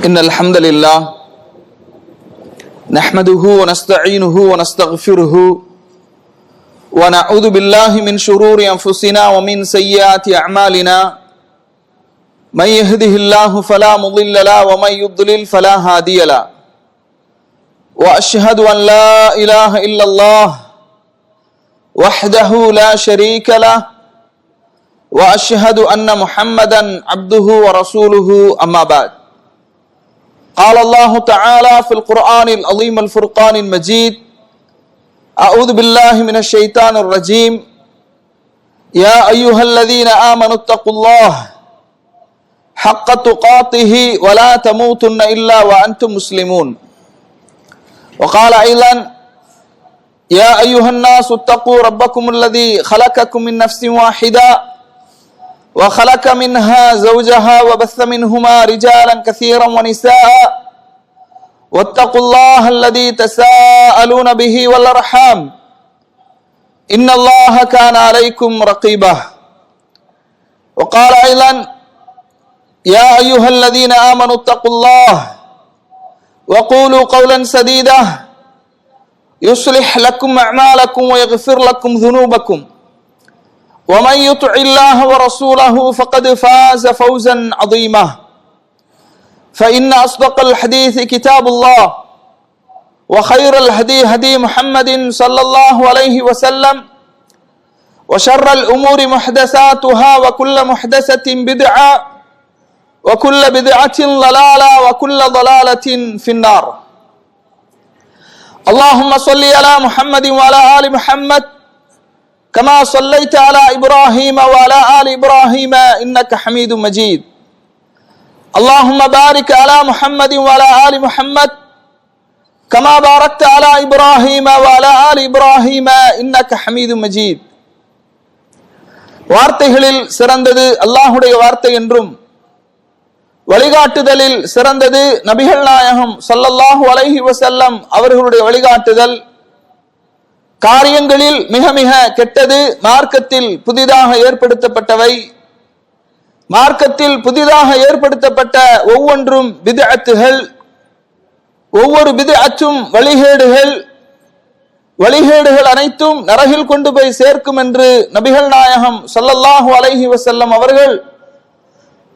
إن الحمد لله نحمده ونستعينه ونستغفره ونعوذ بالله من شرور أنفسنا ومن سيئات أعمالنا من يهده الله فلا مضل له ومن يضلل فلا هادي له وأشهد أن لا إله إلا الله وحده لا شريك له وأشهد أن محمدا عبده ورسوله أما بعد قال الله تعالى في القرآن العظيم الفرقان المجيد أعوذ بالله من الشيطان الرجيم يا أيها الذين آمنوا اتقوا الله حق تقاته ولا تموتن إلا وأنتم مسلمون وقال أيضا يا أيها الناس اتقوا ربكم الذي خلقكم من نفس واحدة وخلق منها زوجها وبث منهما رجالا كثيرا ونساء واتقوا الله الذي تساءلون به والأرحام إن الله كان عليكم رقيبا وقال أيضا يا أيها الذين آمنوا اتقوا الله وقولوا قولا سديدا يصلح لكم أعمالكم ويغفر لكم ذنوبكم ومن يطع الله ورسوله فقد فاز فوزا عظيما فإن أصدق الحديث كتاب الله وخير الهدي هدي محمد صلى الله عليه وسلم وشر الأمور محدثاتها وكل محدثة بدعة وكل بدعة ضلالة وكل ضلالة في النار اللهم صل على محمد وعلى آل محمد كما صليت على إبراهيم وعلى آل إبراهيم إنك حميد مجيد اللهم بارك على محمد وعلى آل محمد كما باركت على إبراهيم وعلى آل إبراهيم إنك حميد مجيد வார்த்தைகளில் சிறந்தது அல்லாஹ்வுடைய வார்த்தை என்றும் வழிகாட்டுதலில் சிறந்தது நபிகள் நாயகம் ஸல்லல்லாஹு அலைஹி வஸல்லம் அவர்களுடைய வழிகாட்டுதல், காரியங்களில் மிக மிக கெட்டது மார்க்கத்தில் புதிதாக ஏற்படுத்தப்பட்டவை, மார்க்கத்தில் புதிதாக ஏற்படுத்தப்பட்ட ஒவ்வொன்றும் பித்அத்துகள், ஒவ்வொரு பித்அத்தும் வழிகேடுகள் அனைத்தும் நரகில் கொண்டு போய் சேர்க்கும் என்று நபிகள் நாயகம் ஸல்லல்லாஹு அலைஹி வஸல்லம் அவர்கள்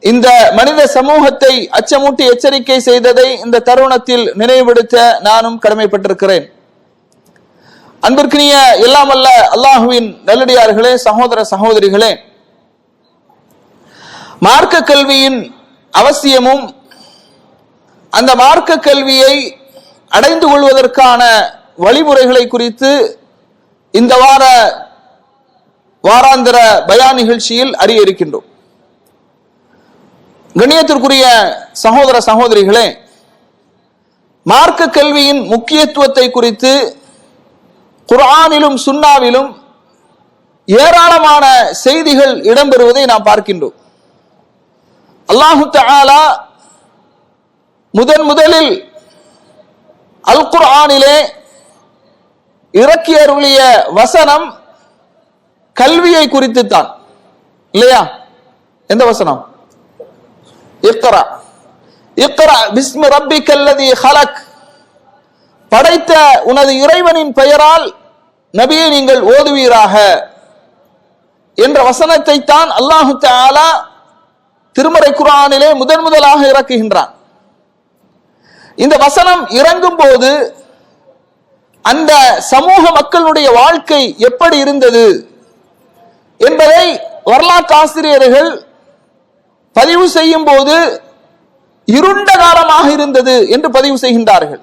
இந்த மனித சமூகத்தை அச்சமூட்டி எச்சரிக்கை செய்ததை இந்த தருணத்தில் நினைவுபடுத்த நானும் கடமைப்பட்டிருக்கிறேன். அன்பிற்கினிய எல்லாம் அல்ல அல்லாஹுவின் நல்லடியார்களே, சகோதர சகோதரிகளே, மார்க்க கல்வியின் அவசியமும் அந்த மார்க்க கல்வியை அடைந்து கொள்வதற்கான வழிமுறைகளை குறித்து இந்த வாராந்திர பயான் நிகழ்ச்சியில் அறிய இருக்கின்றோம். கண்ணியத்திற்குரிய சகோதர சகோதரிகளே, மார்க்க கல்வியின் முக்கியத்துவத்தை குறித்து குர்ஆனிலும் சுன்னாவிலும் ஏராளமான செய்திகள் இடம்பெறுவதை நாம் பார்க்கின்றோம். அல்லாஹு தஆலா முதலில் அல் குர்ஆனிலே இறக்கி அருளிய வசனம் கல்வியை குறித்து தான், இல்லையா? எந்த வசனம்? இக்ரா இக்ரா பிஸ்மி ரப்பிக்கல்லதீ ஹலக், படைத்த உனது இறைவனின் பெயரால் நபியை நீங்கள் ஓதுவீராக என்ற வசனத்தை தான் அல்லாஹு தஆலா திருமறை குர்ஆனிலே முதலாக இறக்குகின்றான். இந்த வசனம் இறங்கும் போது அந்த சமூக மக்களுடைய வாழ்க்கை எப்படி இருந்தது என்பதை வரலாற்று ஆசிரியர்கள் பதிவு செய்யும் போது இருண்ட காலமாக இருந்தது என்று பதிவு செய்கின்றார்கள்.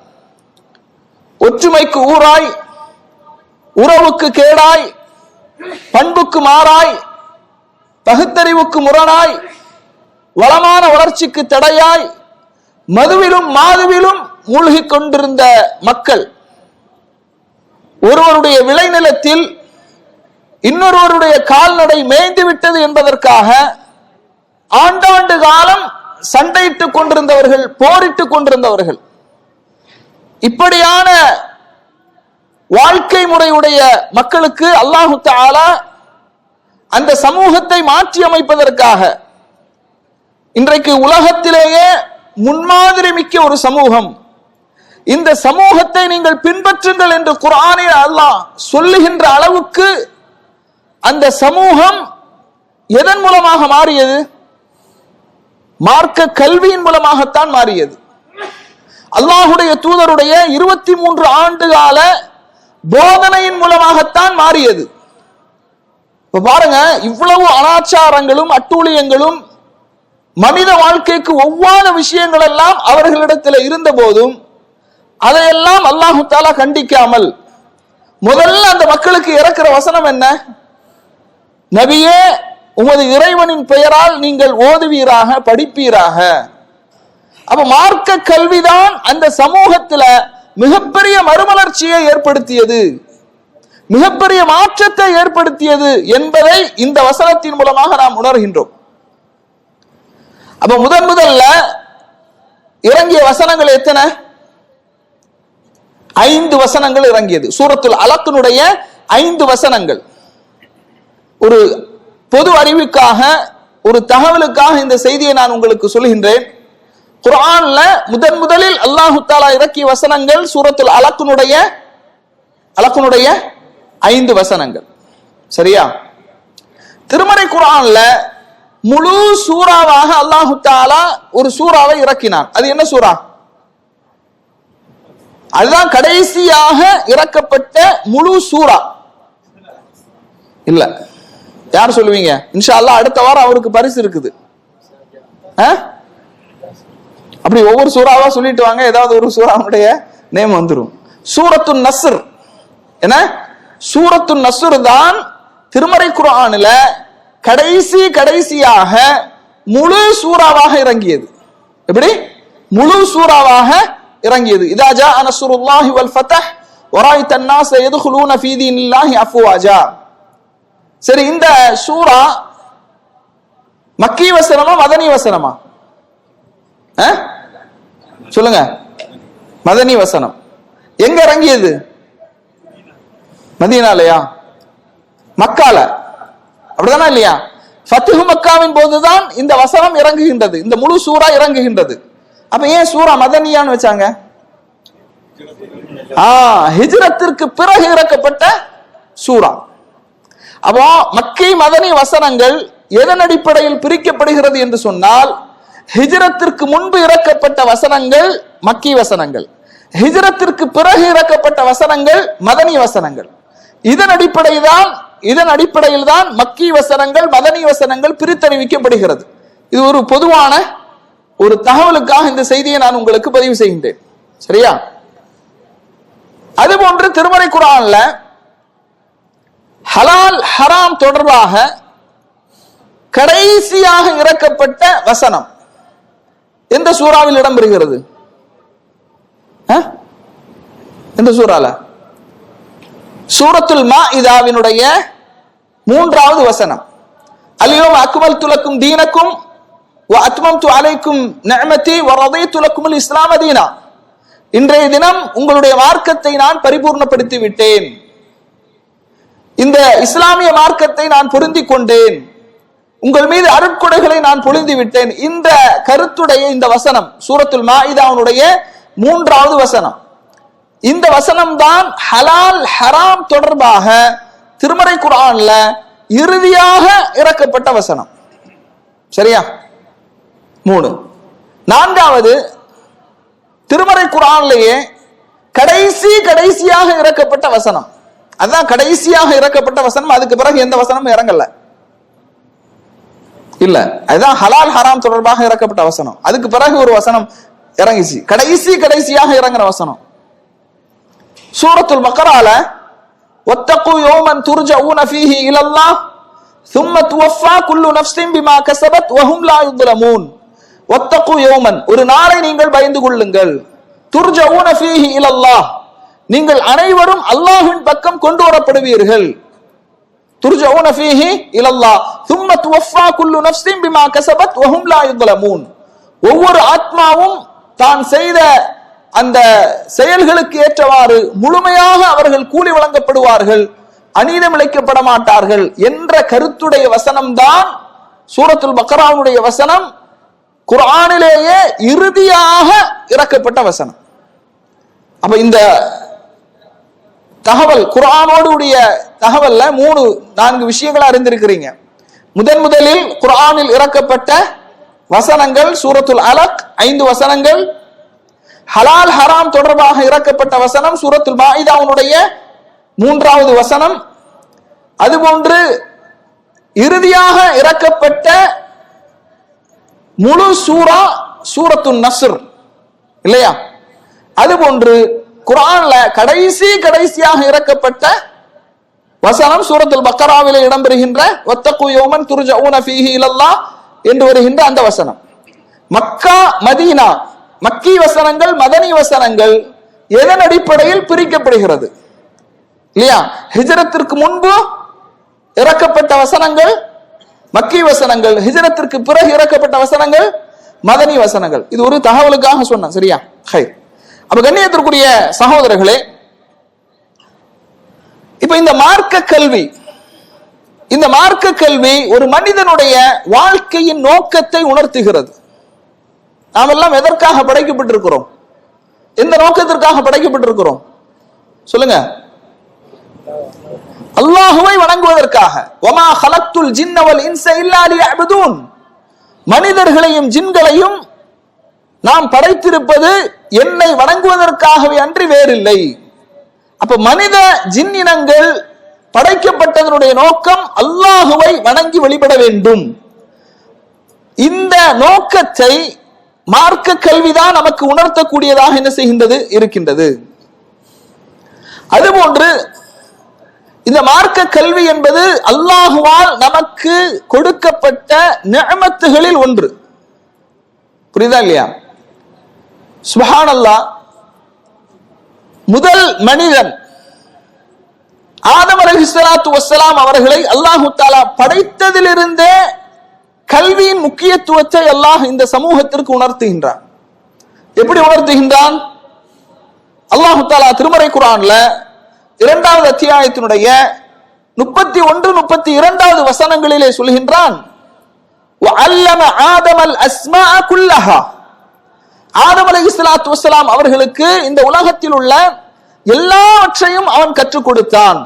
ஒற்றுமைக்கு ஊராய், உறவுக்கு கேடாய், பண்புக்கு மாறாய், பகுத்தறிவுக்கு முரணாய், வளமான வளர்ச்சிக்கு தடையாய், மதுவிலும் மாதுவிலும் மூழ்கிக் கொண்டிருந்த மக்கள் ஒருவருடைய விளைநிலத்தில் இன்னொருவருடைய கால்நடை மேய்ந்து விட்டது என்பதற்காக ஆண்டாண்டு காலம் சண்டையிட்டுக் கொண்டிருந்தவர்கள், போரிட்டுக் கொண்டிருந்தவர்கள். இப்படியான வாழ்க்கை முறையுடைய மக்களுக்கு அல்லாஹு தஆலா அந்த சமூகத்தை மாற்றி அமைப்பதற்காக இன்றைக்கு உலகத்திலேயே முன்மாதிரி மிக்க ஒரு சமூகம். இந்த சமூகத்தை நீங்கள் பின்பற்றுங்கள் என்று குர்ஆனில் அல்லாஹ் சொல்லுகின்ற அளவுக்கு அந்த சமூகம் எதன் மூலமாக மாறியது? மார்க்க கல்வியின் மூலமாகத்தான் மாறியது. அல்லாஹுடைய தூதருடைய 23 ஆண்டு கால போதனையின் மூலமாகத்தான் மாறியது. இப்ப பாருங்க, இவ்வளவு அனாச்சாரங்களும் அட்டூழியங்களும் மனித வாழ்க்கைக்கு ஒவ்வாத விஷயங்கள் எல்லாம் அவர்களிடத்தில் இருந்த போதும் அதையெல்லாம் அல்லாஹு தஆலா கண்டிக்காமல் முதல்ல அந்த மக்களுக்கு இறக்கிற வசனம் என்ன? நபியே, உமது இறைவனின் பெயரால் நீங்கள் ஓதுவீராக, படிப்பீராக. அப்ப மார்க்க கல்விதான் அந்த சமூகத்துல மிகப்பெரிய மறுமலர்ச்சியை ஏற்படுத்தியது, மிகப்பெரிய மாற்றத்தை ஏற்படுத்தியது என்பதை இந்த வசனத்தின் மூலமாக நாம் உணர்கின்றோம். அப்ப முதல்ல இறங்கிய வசனங்கள் எத்தனை? 5 வசனங்கள் இறங்கியது. சூரத்துல் அலக்கினுடைய 5 வசனங்கள். ஒரு பொது அறிவுக்காக, ஒரு தகவலுக்காக இந்த செய்தியை நான் உங்களுக்கு சொல்கின்றேன். குர்ஆன்ல முதலில் அல்லாஹு தஆலா இறக்கிய வசனங்கள் சூரத்துல் அலக்கினுடைய 5 வசனங்கள். சரியா? திருமறை குர்ஆன்ல முழு சூறாவாக அல்லாஹு தஆலா ஒரு சூறாவை இறக்கினான். அது என்ன சூரா? அதுதான் கடைசியாக இறக்கப்பட்ட முழு சூரா. இல்ல, யார் சொல்லுவீங்க? இன்ஷா அல்லாஹ் அடுத்த வாரம் அவருக்கு பரிசு இருக்குது. அப்படி ஒவ்வொரு சூறாவா சொல்லிட்டு வாங்க, ஏதாவது ஒரு சூறாவுடைய நேம் வந்துடும். சூரத்துன் நஸ்ர். என்ன? சூரத்துன் நஸ்ர் தான் திருமறை குர்ஆனில் கடைசியாக முழு சூறாவாக இறங்கியது. எப்படி? முழு சூறாவாக இறங்கியது. இதா ஜா நஸ்ருல்லாஹி வல் ஃபத்ஹ் வராய்த அன்னாஸ யதுகுலூன ஃபீ தீனில்லாஹி அஃப்வாஜா. சரி, இந்த சூரா மக்கி வசனமா மதனி வசனமா? சொல்லுங்க. மதனி வசனம். எங்க இறங்கியது? மதீனாலயா? மக்கால? அப்படிதானா இல்லையா? ஃபத்ஹு மக்காவின் போதுதான் இந்த வசனம் இறங்குகின்றது, இந்த முழு சூரா இறங்குகின்றது. அப்ப ஏன் சூரா மதனியான்னு வச்சாங்க? ஹிஜ்ரத்திற்கு பிறகு இறக்கப்பட்ட சூரா. அப்போ மக்கி மதனி வசனங்கள் எதன் அடிப்படையில் பிரிக்கப்படுகிறது என்று சொன்னால், ஹிஜ்ரத்திற்கு முன்பு இறக்கப்பட்ட வசனங்கள் மக்கி வசனங்கள், ஹிஜ்ரத்திற்கு பிறகு இறக்கப்பட்ட வசனங்கள் மதனி வசனங்கள். இதன் அடிப்படையில் தான் மக்கி வசனங்கள் மதனி வசனங்கள் பிரித்தறிவிக்கப்படுகிறது. இது ஒரு பொதுவான ஒரு தகவலுக்காக இந்த செய்தியை நான் உங்களுக்கு பதிவு செய்கின்றேன். சரியா? அதுபோன்று திருமறை குர்ஆன்ல ஹலால் ஹராம் தொடர்பாக கடைசியாக இறக்கப்பட்ட வசனம் எந்த சூறாவில் இடம்பெறுகிறது? எந்த சூறால? சூரத்துல் மாஇதாவினுடைய 3வது வசனம். அல்யௌம அக்மல்து லக்கும் தீனக்கும் வ அத்மம்து அலைக்கும் நிஅமதி வ ரதீது லக்குமுல் இஸ்லாம தீனா. இன்றைய தினம் உங்களுடைய மார்க்கத்தை நான் பரிபூர்ணப்படுத்தி விட்டேன், இந்த இஸ்லாமிய மார்க்கத்தை நான் பொருந்திக் கொண்டேன், உங்கள் மீது அருட்கொடைகளை நான் பொழிந்து விட்டேன். இந்த கருத்துடைய இந்த வசனம் சூரத்துல் மாஇதாவுடைய 3வது வசனம். இந்த வசனம் தான் ஹலால் ஹராம் தொடர்பாக திருமறை குர்ஆன்ல இறுதியாக இறக்கப்பட்ட வசனம். சரியா? 3. 4வது திருமறை குர்ஆன்லயே கடைசியாக இறக்கப்பட்ட வசனம். அதுதான் கடைசியாக இறக்கப்பட்ட வசனம். அதுக்கு பிறகு எந்த வசனமும் இறங்கல. இல்ல, அதுதான் ஹலால் ஹராம் தொடர்பாக இறக்கப்பட்ட வசனம். அதுக்கு பிறகு ஒரு வசனம் இறங்கிச்சு, கடைசியாக இறங்குற வசனம். சூரத்துல் பக்ரால வத்தகு யௌமன் துர்ஜஊன ஃபீஹி இலல்லாஹ் ثم توفى كل نفس بما كسبت وهم لا يظلمون. வத்தகு யௌமன், ஒரு நாளை நீங்கள் பயந்து கொள்ளுங்கள். துர்ஜஊன ஃபீஹி இலல்லாஹ், நீங்கள் அனைவரும் அல்லாஹ்வின் பக்கம் கொண்டு வரப்படுவீர்கள். துர்ஜஊன ஃபீஹி இலல்லாஹ் ثم توفى كل نفس بما كسبت وهم لا يظلمون. ஒவ்வொரு ஆத்மாவும் தான் செய்த அந்த செயல்களுக்கு ஏற்றவாறு முழுமையாக அவர்கள் கூலி வழங்கப்படுவார்கள், அநீதம் இழைக்கப்பட மாட்டார்கள் என்ற கருத்துடைய வசனம் தான் சூரத்துல் பக்ராவுடைய வசனம். குர்ஆனிலேயே இறுதியாக இறக்கப்பட்ட வசனம். அப்ப இந்த தகவல், குர்ஆனோடு உடைய தகவல்ல 3-4 விஷயங்களை அறிந்திருக்கிறீங்க. முதலில் குர்ஆனில் இறக்கப்பட்ட வசனங்கள் சூரத்துல் அலக் 5 வசனங்கள், ஹலால் ஹராம் தொடர்பாக இறக்கப்பட்ட வசனம் சூரத்துல் மாஇதாவுடைய 3வது வசனம், அதுபோன்று இறுதியாக இறக்கப்பட்ட முழு சூரா சூரத்துன் நஸ்ர் இல்லையா? அதுபோன்று குர்ஆன்ல கடைசியாக இறக்கப்பட்ட வசனம் சூரத்துல் பக்கராவிலே இடம்பெறுகின்ற வத்தகு யௌமன் துர்ஜஊன ஃபீஹி இலல்லாஹ் என்று வருகின்ற அந்த வசனம். மக்கா மதீனா, மக்கி வசனங்கள் மதனி வசனங்கள் எதன் அடிப்படையில் பிரிக்கப்படுகிறது இல்லையா? ஹிஜ்ரத்திற்கு முன்பு இறக்கப்பட்ட வசனங்கள் மக்கி வசனங்கள், ஹிஜ்ரத்திற்கு பிறகு இறக்கப்பட்ட வசனங்கள் மதனி வசனங்கள். இது ஒரு தகவலுக்காக சொன்னேன், சரியா? அப்ப கண்ணியத்திற்குரிய சகோதரர்களே, இப்ப இந்த மார்க்க கல்வி ஒரு மனிதனுடைய வாழ்க்கையின் நோக்கத்தை உணர்த்துகிறது. நாம் எல்லாம் எதற்காக படைக்கப்பட்டிருக்கிறோம்? எந்த நோக்கத்திற்காக படைக்கப்பட்டிருக்கிறோம் சொல்லுங்க? அல்லாஹுவை வணங்குவதற்காக. வமா ஹலக்துல் ஜின்ன வல் இன்ஸ இல்லா லியஅ்புதூன், மனிதர்களையும் ஜின்களையும் நாம் படைத்திருப்பது என்னை வணங்குவதற்காகவே அன்றி வேறில்லை. அப்ப மனித ஜின் இனங்கள் படைக்கப்பட்டதனுடைய நோக்கம் அல்லாஹுவை வணங்கி வழிபட வேண்டும். இந்த நோக்கத்தை மார்க்க கல்விதான் நமக்கு உணர்த்தக்கூடியதாக என்ன செய்கின்றது இருக்கின்றது. அதுபோன்று இந்த மார்க்க கல்வி என்பது அல்லாஹுவால் நமக்கு கொடுக்கப்பட்ட நிஅமத்துகளில் ஒன்று. புரியுதா இல்லையா? சுப்ஹானல்லாஹ், முதல் மனிதன் ஆதம் அலைஹிஸ்ஸலாத்து வஸ்ஸலாம் அவர்களை அல்லாஹு தஆலா படைத்ததிலிருந்தே கல்வியின் முக்கியத்துவத்தை அல்லாஹ் இந்த சமூகத்திற்கு உணர்த்துகின்றான். எப்படி உணர்த்துகின்றான்? அல்லாஹு தஆலா திருமறை குர்ஆன்ல 2வது அத்தியாயத்தினுடைய 31-32வது வசனங்களிலே சொல்கின்றான், வஅல்லம ஆதமல் அஸ்மாஅ குல்லஹா, ஆதம் அலைஹிஸ்ஸலாத்து வஸ்ஸலாம் அவர்களுக்கு இந்த உலகத்தில் உள்ள எல்லாவற்றையும் அவன் கற்றுக் கொடுத்தான்.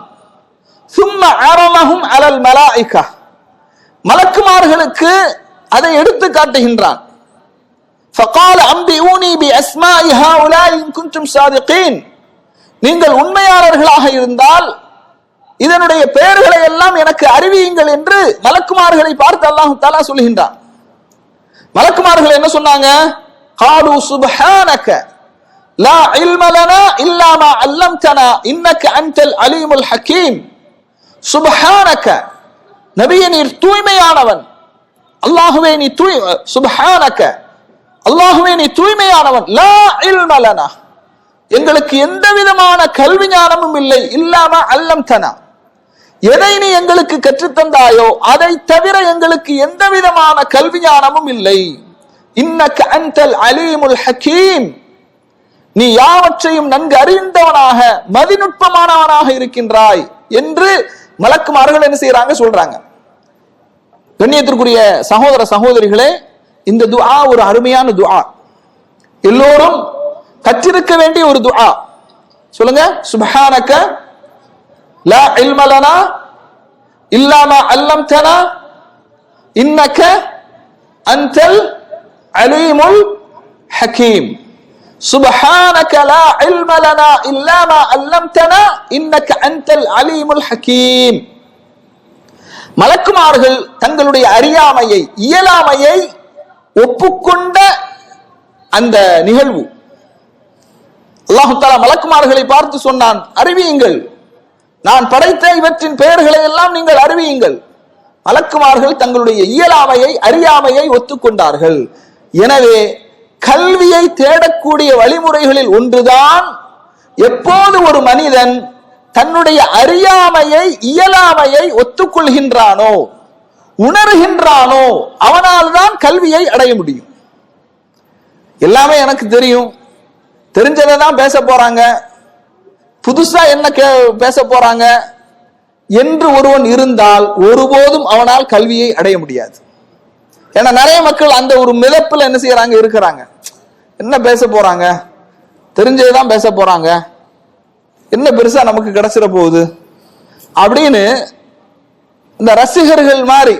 சும்ம அரமஹும் அலல் மலாயிகா, மலக்குமார்களுக்கு அதை எடுத்து காட்டுகின்றான். ஃபகால அம்பிஊனி பி அஸ்மாஇ ஹாஉலாஇ இன் குன்தும் சாதிகீன், நீங்கள் உண்மையாளர்களாக இருந்தால் இதனுடைய பெயர்களை எல்லாம் எனக்கு அறிவியுங்கள் என்று மலக்குமார்களை பார்த்து அல்லாஹ் தஆலா சொல்கின்றான். மலக்குமார்கள் என்ன சொன்னாங்க? காலு சுப்ஹானக லா இல்ம லனா இல்லா மா அல்லம்தனா இன்னக அன்டல் அலீமுல் ஹகீம். சுப்ஹானக, நபியே நீர் தூய்மையானவன். அல்லாஹ்வே நீ சுப்ஹானக, அல்லாஹ்வே நீ தூய்மையானவன். லா இல்ம லனா, எங்களுக்கு எந்த விதமான கல்வி ஞானமும் இல்லை. இல்லாம அல்லம்தனா, எதை நீ எங்களுக்கு கற்றுத்தந்தாயோ அதை தவிர எங்களுக்கு எந்த விதமான கல்வி ஞானமும் இல்லை. இன்னக அன்டல் அலீமுல் ஹகீம், நீ யாவற்றையும் நன்கு அறிந்தவனாக மதிநுட்பமானவனாக இருக்கின்றாய் என்று மலக்குமார்கள் என்ன செய்யறாங்க சொல்றாங்க. கண்ணியத்திற்குரிய சகோதர சகோதரிகளே, இந்த துஆ ஒரு அருமையான துஆ, எல்லோரும் கற்றிருக்க வேண்டிய ஒரு துஆ. சொல்லுங்க, சுப்ஹானக லா இல்ம லனா இல்லா மா அல்லம்தனா இன்னக அன்டல் அலீமுல் ஹகீம். சுப்ஹானக லா இல்ம லனா இல்லா மா அல்லம்தனா இன்னக அன்டல் அலீமுல் ஹகீம். மலக்குமார்கள் தங்களுடைய அறியாமையை, இயலாமையை ஒப்புக்கொண்ட அந்த நிகழ்வு. அல்லாஹு தஆலா மலக்குமார்களை பார்த்து சொன்னான், அறிவியுங்கள், நான் படைத்த இவற்றின் பெயர்களை எல்லாம் நீங்கள் அறிவியுங்கள். மலக்குமார்கள் தங்களுடைய இயலாமையை, அறியாமையை ஒத்துக்கொண்டார்கள். எனவே கல்வியை தேடக்கூடிய வழிமுறைகளில் ஒன்றுதான், எப்போது ஒரு மனிதன் தன்னுடைய அறியாமையை, இயலாமையை ஒத்துக்கொள்கின்றானோ, உணர்கின்றானோ, அவனால் தான் கல்வியை அடைய முடியும். எல்லாமே எனக்கு தெரியும், தெரிஞ்சதை தான் பேச போறாங்க, புதுசா என்ன பேச போறாங்க என்று ஒருவன் இருந்தால் ஒருபோதும் அவனால் கல்வியை அடைய முடியாது. ஏன்னா நிறைய மக்கள் அந்த ஒரு மிதப்புல என்ன செய்யறாங்க, இருக்கிறாங்க. என்ன பேச போறாங்க, தெரிஞ்சதுதான் பேச போறாங்க, என்ன பெருசா நமக்கு கிடைச்சிட போகுது அப்படின்னு இந்த ரசிகர்கள் மாதிரி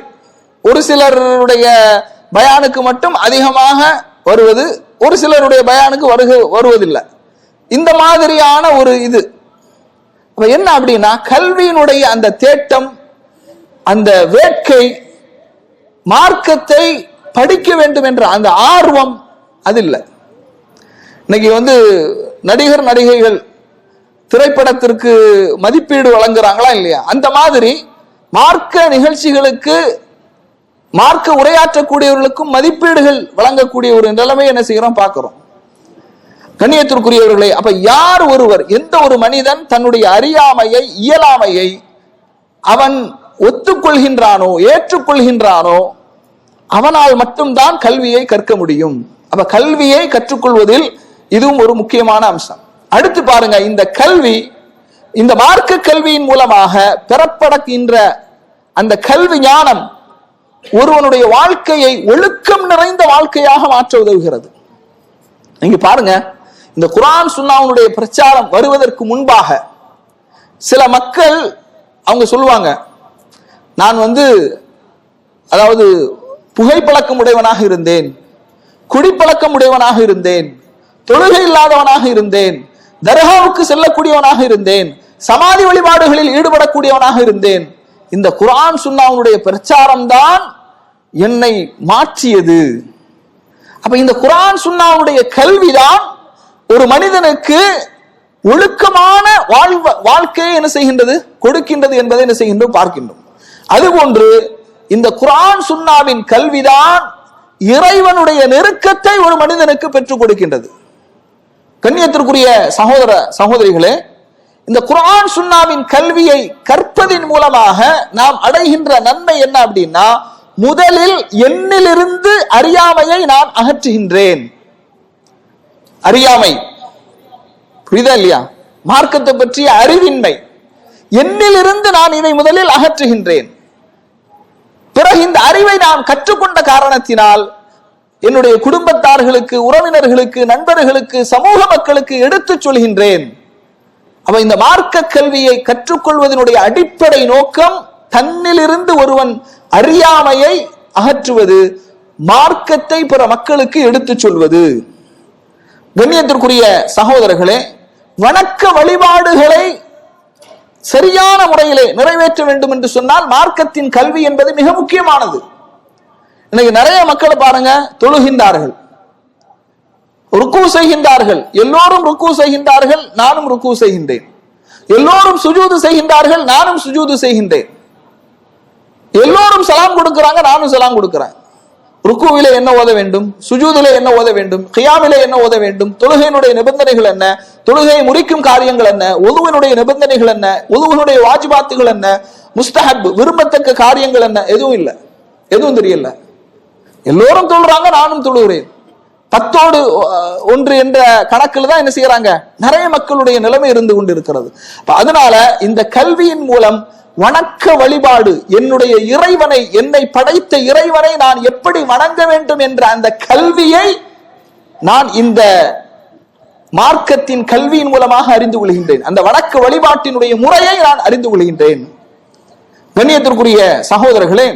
ஒரு சிலருடைய பயானுக்கு மட்டும் அதிகமாக வருவது, ஒரு சிலருடைய பயானுக்கு வருவதில்லை. இந்த மாதிரியான ஒரு இது என்ன அப்படின்னா, கல்வியினுடைய அந்த தேட்டம், அந்த வேட்கை, மார்க்கத்தை படிக்க வேண்டும் என்ற அந்த ஆர்வம் அது இல்லை. இன்னைக்கு நடிகர் நடிகைகள் திரைப்படத்திற்கு மதிப்பீடு வழங்குறாங்களா இல்லையா, அந்த மாதிரி மார்க்க நிகழ்ச்சிகளுக்கு, மார்க்க உரையாற்றக்கூடியவர்களுக்கும் மதிப்பீடுகள் வழங்கக்கூடிய ஒரு நிலைமை என்ன செய்யறோம், பார்க்கிறோம். கண்ணியத்திற்குரியவர்களே, அப்ப யார் ஒருவர், எந்த ஒரு மனிதன் தன்னுடைய அறியாமையை, இயலாமையை அவன் ஒத்துக்கொள்கின்றானோ, ஏற்றுக்கொள்கின்றானோ, அவனால் மட்டும்தான் கல்வியை கற்க முடியும். அப்ப கல்வியை கற்றுக்கொள்வதில் இதுவும் ஒரு முக்கியமான அம்சம். அடுத்து பாருங்க, இந்த கல்வி, இந்த மார்க்க கல்வியின் மூலமாக பெறப்படுகின்ற அந்த கல்வி ஞானம் ஒருவனுடைய வாழ்க்கையை ஒழுக்கம் நிறைந்த வாழ்க்கையாக மாற்ற உதவுகிறது. நீங்க பாருங்க, இந்த குர்ஆன் சுன்னாவுடைய பிரச்சாரம் வருவதற்கு முன்பாக சில மக்கள் அவங்க சொல்லுவாங்க, நான் அதாவது புகைப்பழக்கம் உடையவனாக இருந்தேன், குடிப்பழக்கம் உடையவனாக இருந்தேன், தொழுகை இல்லாதவனாக இருந்தேன், தர்காவுக்கு செல்லக்கூடியவனாக இருந்தேன், சமாதி வழிபாடுகளில் ஈடுபடக்கூடியவனாக இருந்தேன். இந்த குர்ஆன் சுன்னாவுடைய பிரச்சாரம் தான் என்னை மாற்றியது. அப்ப இந்த குர்ஆன் சுன்னாவுடைய கல்விதான் ஒரு மனிதனுக்கு ஒழுக்கமான வாழ்க்கையை என்ன செய்கின்றது, கொடுக்கின்றது என்பதை என்ன செய்கின்றோம், பார்க்கின்றோம். அதுபோன்று இந்த குர்ஆன் சுன்னாவின் கல்விதான் இறைவனுடைய நெருக்கத்தை ஒரு மனிதனுக்கு பெற்றுக் கொடுக்கின்றது. கண்ணியத்திற்குரிய சகோதர சகோதரிகளே, இந்த குர்ஆன் சுன்னாவின் கல்வியை கற்பதின் மூலமாக நாம் அடைகின்ற நன்மை என்ன அப்படின்னா, முதலில் என்னிலிருந்து அறியாமையை நான் அகற்றுகின்றேன். அறியாமை புரியுதா இல்லையா, மார்க்கத்தை பற்றிய அறிவின்மை, என்னிலிருந்து நான் இதை முதலில் அகற்றுகின்றேன். பிறகு இந்த அறிவை நான் கற்றுக்கொண்ட காரணத்தினால் என்னுடைய குடும்பத்தார்களுக்கு, உறவினர்களுக்கு, நண்பர்களுக்கு, சமூக மக்களுக்கு எடுத்துச் சொல்கின்றேன். அப்ப இந்த மார்க்க கல்வியை கற்றுக்கொள்வதனுடைய அடிப்படை நோக்கம் தன்னிலிருந்து ஒருவன் அறியாமையை அகற்றுவது, மார்க்கத்தை பிற மக்களுக்கு எடுத்துச் சொல்வது. கண்ணியத்திற்குரிய சகோதரர்களே, வணக்க வழிபாடுகளை சரியான முறையிலே நிறைவேற்ற வேண்டும் என்று சொன்னால் மார்க்கத்தின் கல்வி என்பது மிக முக்கியமானது. இன்னைக்கு நிறைய மக்களை பாருங்க, தொழுகின்றார்கள், ருக்கு செய்கின்றார்கள், எல்லோரும் ருக்கு செய்கின்றார்கள், நானும் ருக்கு செய்கின்றேன். எல்லோரும் சுஜூது செய்கின்றார்கள், நானும் சுஜூது செய்கின்றேன். எல்லோரும் சலாம் கொடுக்கிறாங்க, நானும் சலாம் கொடுக்கிறேன். ருக்குவிலே என்ன ஓத வேண்டும், சுஜூதிலே என்ன ஓத வேண்டும், கியாமிலே என்ன ஓத வேண்டும், தொழுகையினுடைய நிபந்தனைகள் என்ன, தொழுகையை முறிக்கும் காரியங்கள் என்ன, உதுவினுடைய நிபந்தனைகள் என்ன, உதுவினுடைய வாஜிபாத்துகள் என்ன, முஸ்தஹப் விரும்பத்தக்க காரியங்கள் என்ன, எதுவும் இல்லை, எதுவும் தெரியல. எல்லோரும் தொழுறாங்க, நானும் தொழுகிறேன். 10 என்ற கணக்கில் தான் என்ன செய்யறாங்க, நிறைய மக்களுடைய நிலைமை இருந்து கொண்டிருக்கிறது. அதனால இந்த கல்வியின் மூலம் வணக்க வழிபாடு, என்னுடைய இறைவனை, என்னை படைத்த இறைவனை நான் எப்படி வணங்க வேண்டும் என்ற அந்த கல்வியை நான் இந்த மார்க்கத்தின் கல்வியின் மூலமாக அறிந்து கொள்கின்றேன். அந்த வணக்க வழிபாட்டினுடைய முறையை நான் அறிந்து கொள்கின்றேன். கண்ணியத்திற்குரிய சகோதரர்களே,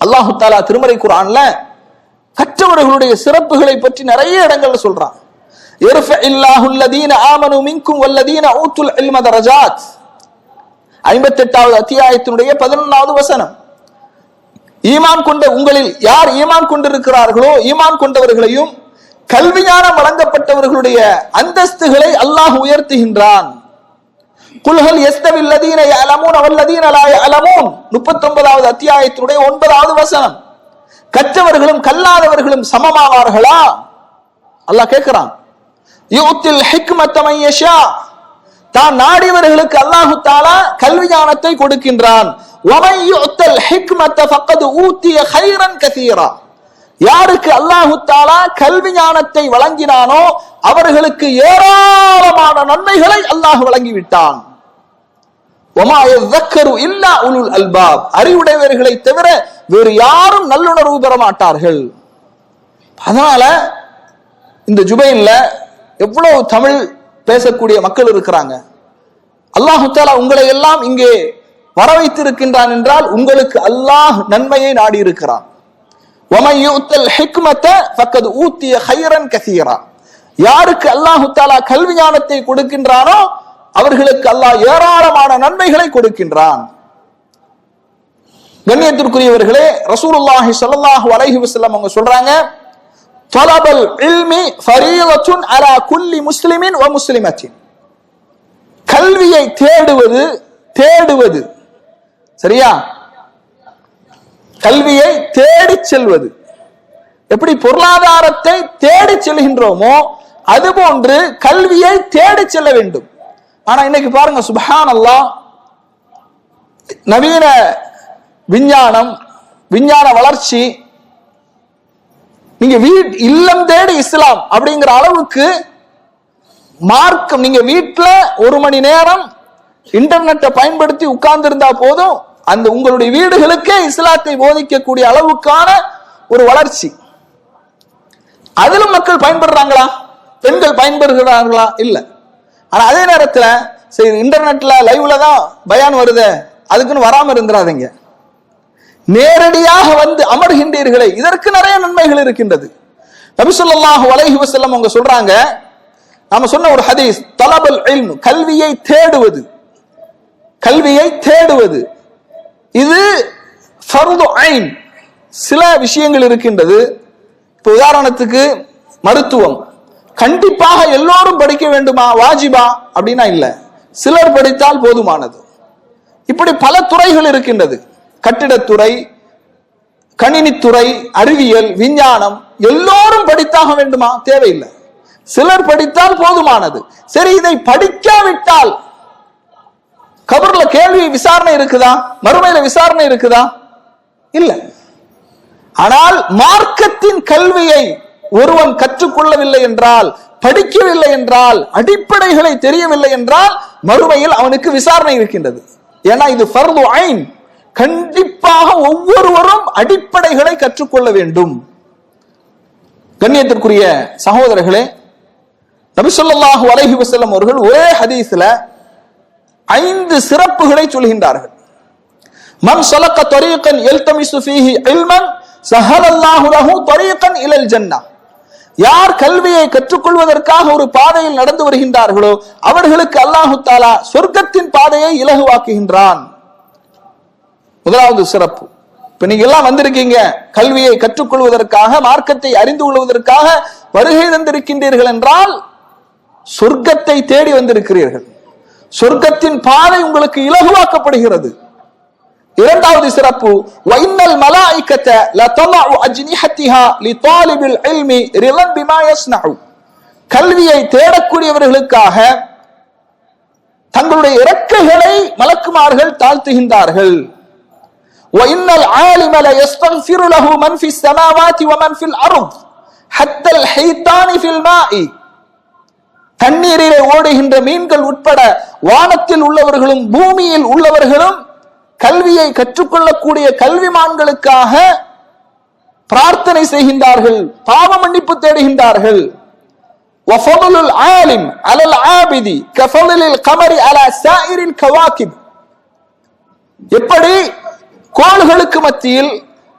அல்லாஹு தஆலா திருமறை குர்ஆன்ல கற்றவர்களுடைய சிறப்புகளை பற்றி நிறைய இடங்கள்ல சொல்றான். யர்ஃபஇல்லாஹு அல்லதீன ஆமனு மின்கும் வல்லதீன ஊத்துல் இல்ம தரஜாத். 58வது அத்தியாயத்தினுடைய 11வது வசனம். ஈமான் கொண்ட உங்களில் யார் ஈமான் கொண்டிருக்கிறார்களோ, ஈமான் கொண்டவர்களையும் கல்வி ஞானம் வழங்கப்பட்டவர்களுடைய அந்தஸ்துகளை அல்லாஹ் உயர்த்துகின்றான். குல் ஹல் யஸ்தவில் லதீன யஅலமூன வல்லதீன லா யஅலமூன். 39வது அத்தியாயத்தினுடைய 9வது வசனம். கற்றவர்களும் கல்லாதவர்களும் சமமாவார்களா? அல்லாஹ் கேட்கிறான். யுத்தில் ஹிக்மத மன் யஷா. தான் நாடியவர்களுக்கு அல்லாஹு தஆலா கல்வி ஞானத்தை கொடுக்கின்றான். வமன் யுத்தல் ஹிக்மத ஃபக்கத் ஊதிய கைரன் கஸீரா. யாருக்கு அல்லாஹு தஆலா கல்வி ஞானத்தை வழங்கினானோ அவர்களுக்கு ஏராளமான நன்மைகளை அல்லாஹ் வழங்கிவிட்டான். வமா யذكரு இல்லா உலுல் அல்பாப், அறிவுடையவர்களை தவிர வேறு யாரும் நல்லுணர்வு பெற மாட்டார்கள். அதனால இந்த ஜுபைன்ல எவ்வளவு தமிழ் பேசக்கூடிய மக்கள் இருக்கிறாங்க. அல்லாஹு தஆலா உங்களை எல்லாம் இங்கே வர வைத்திருக்கின்றான் என்றால் உங்களுக்கு அல்லாஹ் நன்மையை நாடி இருக்கிறான். وَمَنْ يُؤْتَ الْحِكْمَةَ فَقَدْ أُوتِيَ خَيْرًا كَثِيرًا, யாருக்கு அல்லாஹு தஆலா கல்வி ஞானத்தை கொடுக்கின்றானோ அவர்களுக்கு அல்லாஹ் ஏராளமான நன்மைகளை கொடுக்கின்றான். கண்ணியத்திற்குரியவர்களே, ரசூலுல்லாஹி ஸல்லல்லாஹு அலைஹி வஸல்லம் அவங்க சொல்றாங்க, தலபல் இல்மி ஃபரீதத்துன் அலா குல்லி முஸ்லிமின் வ முஸ்லிமத்தின், கல்வியை தேடுவது சரியா, கல்வியை தேடி செல்வது. எப்படி பொருளாதாரத்தை தேடி செல்கின்றோமோ அதுபோன்று கல்வியை தேடி செல்ல வேண்டும். ஆனா இன்னைக்கு பாருங்க, சுப்ஹானல்லாஹ், நவீன விஞ்ஞானம், விஞ்ஞான வளர்ச்சி, நீங்க இல்லம் தேடி இஸ்லாம் அப்படிங்கிற அளவுக்கு மார்க்கம், நீங்க வீட்டுல 1 மணி நேரம் இன்டர்நெட்டை பயன்படுத்தி உட்கார்ந்து இருந்தா போதும், அந்த உங்களுடைய வீடுகளுக்கே இஸ்லாத்தை போதிக்கக்கூடிய அளவுக்கான ஒரு வளர்ச்சி. அதிலும் மக்கள் பயன்படுறாங்களா? பெண்கள் பயன்படுகிறார்களா? இல்ல. ஆனா அதே நேரத்துல சரி, இன்டர்நெட்ல லைவ்ல தான் பயான் வருது, அதுக்குன்னு வராம இருந்துடாதீங்க. நேரடியாக வந்து அமர்கின்றீர்களே, இதற்கு நிறைய நன்மைகள் இருக்கின்றது. நபி ஸல்லல்லாஹு அலைஹி வஸல்லம் அவங்க சொல்றாங்க, நாம சொன்ன ஒரு ஹதீஸ், தலபல் இல்ம், கல்வியை தேடுவது, கல்வியை தேடுவது இது ஃபர்து ஐன். சில விஷயங்கள் இருக்கின்றது. இப்போ உதாரணத்துக்கு மருத்துவம், கண்டிப்பாக எல்லோரும் படிக்க வேண்டுமா, வாஜிபா அப்படின்னா இல்ல, சிலர் படித்தால் போதுமானது. இப்படி பல துறைகள் இருக்கின்றது. கட்டிடத்துறை, கணினித்துறை, அறிவியல், விஞ்ஞானம், எல்லோரும் படித்தாக வேண்டுமா? தேவையில்லை, சிலர் படித்தால் போதுமானது. சரி, இதை படிக்காவிட்டால் கபர்ல கேள்வி விசாரணை இருக்குதா? மறுமையில விசாரணை இருக்குதா? இல்ல. ஆனால் மார்க்கத்தின் கல்வியை ஒருவன் கற்றுக்கொள்ளவில்லை என்றால், படிக்கவில்லை என்றால், அடிப்படைகளை தெரியவில்லை என்றால் மறுமையில் அவனுக்கு விசாரணை இருக்கின்றது. ஏன்னா இது ஃபர்து ஐன், கண்டிப்பாக ஒவ்வொருவரும் அடிப்படைகளை கற்றுக்கொள்ள வேண்டும். கண்ணியத்திற்குரிய சகோதரர்களே, நபி ஸல்லல்லாஹு அலைஹி வஸல்லம் அவர்கள் ஒரே ஹதீஸ்ல 5 சிறப்புகளை சொல்கின்றார்கள். மன் ஸலக தரீகன் யல்தமிசு ஃபீஹி இல்மன் ஸஹலல்லாஹு லஹு தரீகன் இலல் ஜன்னah, யார் கல்வியை கற்றுக்கொள்வதற்காக ஒரு பாதையில் நடந்து வருகின்றார்களோ அவர்களுக்கு அல்லாஹு தஆலா சொர்க்கத்தின் பாதையை இலகுவாக்குகின்றான். முதலாவது சிறப்பு. இப்ப நீங்க எல்லாம் வந்திருக்கீங்க, கல்வியை கற்றுக்கொள்வதற்காக, மார்க்கத்தை அறிந்து கொள்வதற்காக வருகை தந்திருக்கின்றீர்கள் என்றால் சொர்க்கத்தை தேடி வந்திருக்கிறீர்கள். சொர்க்கத்தின் பாதை உங்களுக்கு இலகுவாக்கப்படுகிறது. இரண்டாவது சிறப்பு, வைன்னல் மலாயிகத லதமஉ அஜ்னிஹத்திஹா லிதாலிபில் இல்மி ரிலன் பிமா யஸ்னஉ, கல்வியை தேடக்கூடியவர்களுக்காக தங்களுடைய இறக்கைகளை மலக்குமார்கள் தாழ்த்துகின்றார்கள். வைன்னல் ஆலிம லயஸ்தக்ஃபிரு லஹு மன் ஃபிஸ் ஸமாவாதி வ மன் ஃபில் அர்த் ஹத்தல் ஹைதானி ஃபில் மாஇ, தண்ணீரிலே ஓடுகின்ற மீன்கள் உட்பட வானத்தில் உள்ளவர்களும் பூமியில் உள்ளவர்களும் கல்வியை கற்றுக்கொள்ளக்கூடிய கல்விமான்களுக்காக பிரார்த்தனை செய்கின்றார்கள், பாவ மன்னிப்பு தேடுகின்றார்கள். வஃபதுலுல் ஆலிம் அலல் ஆபிதி கஃபதுலில் கமரி அலா ஸாயிரில் கவாகிப், எப்படி கோள்களுக்கு மத்தியில்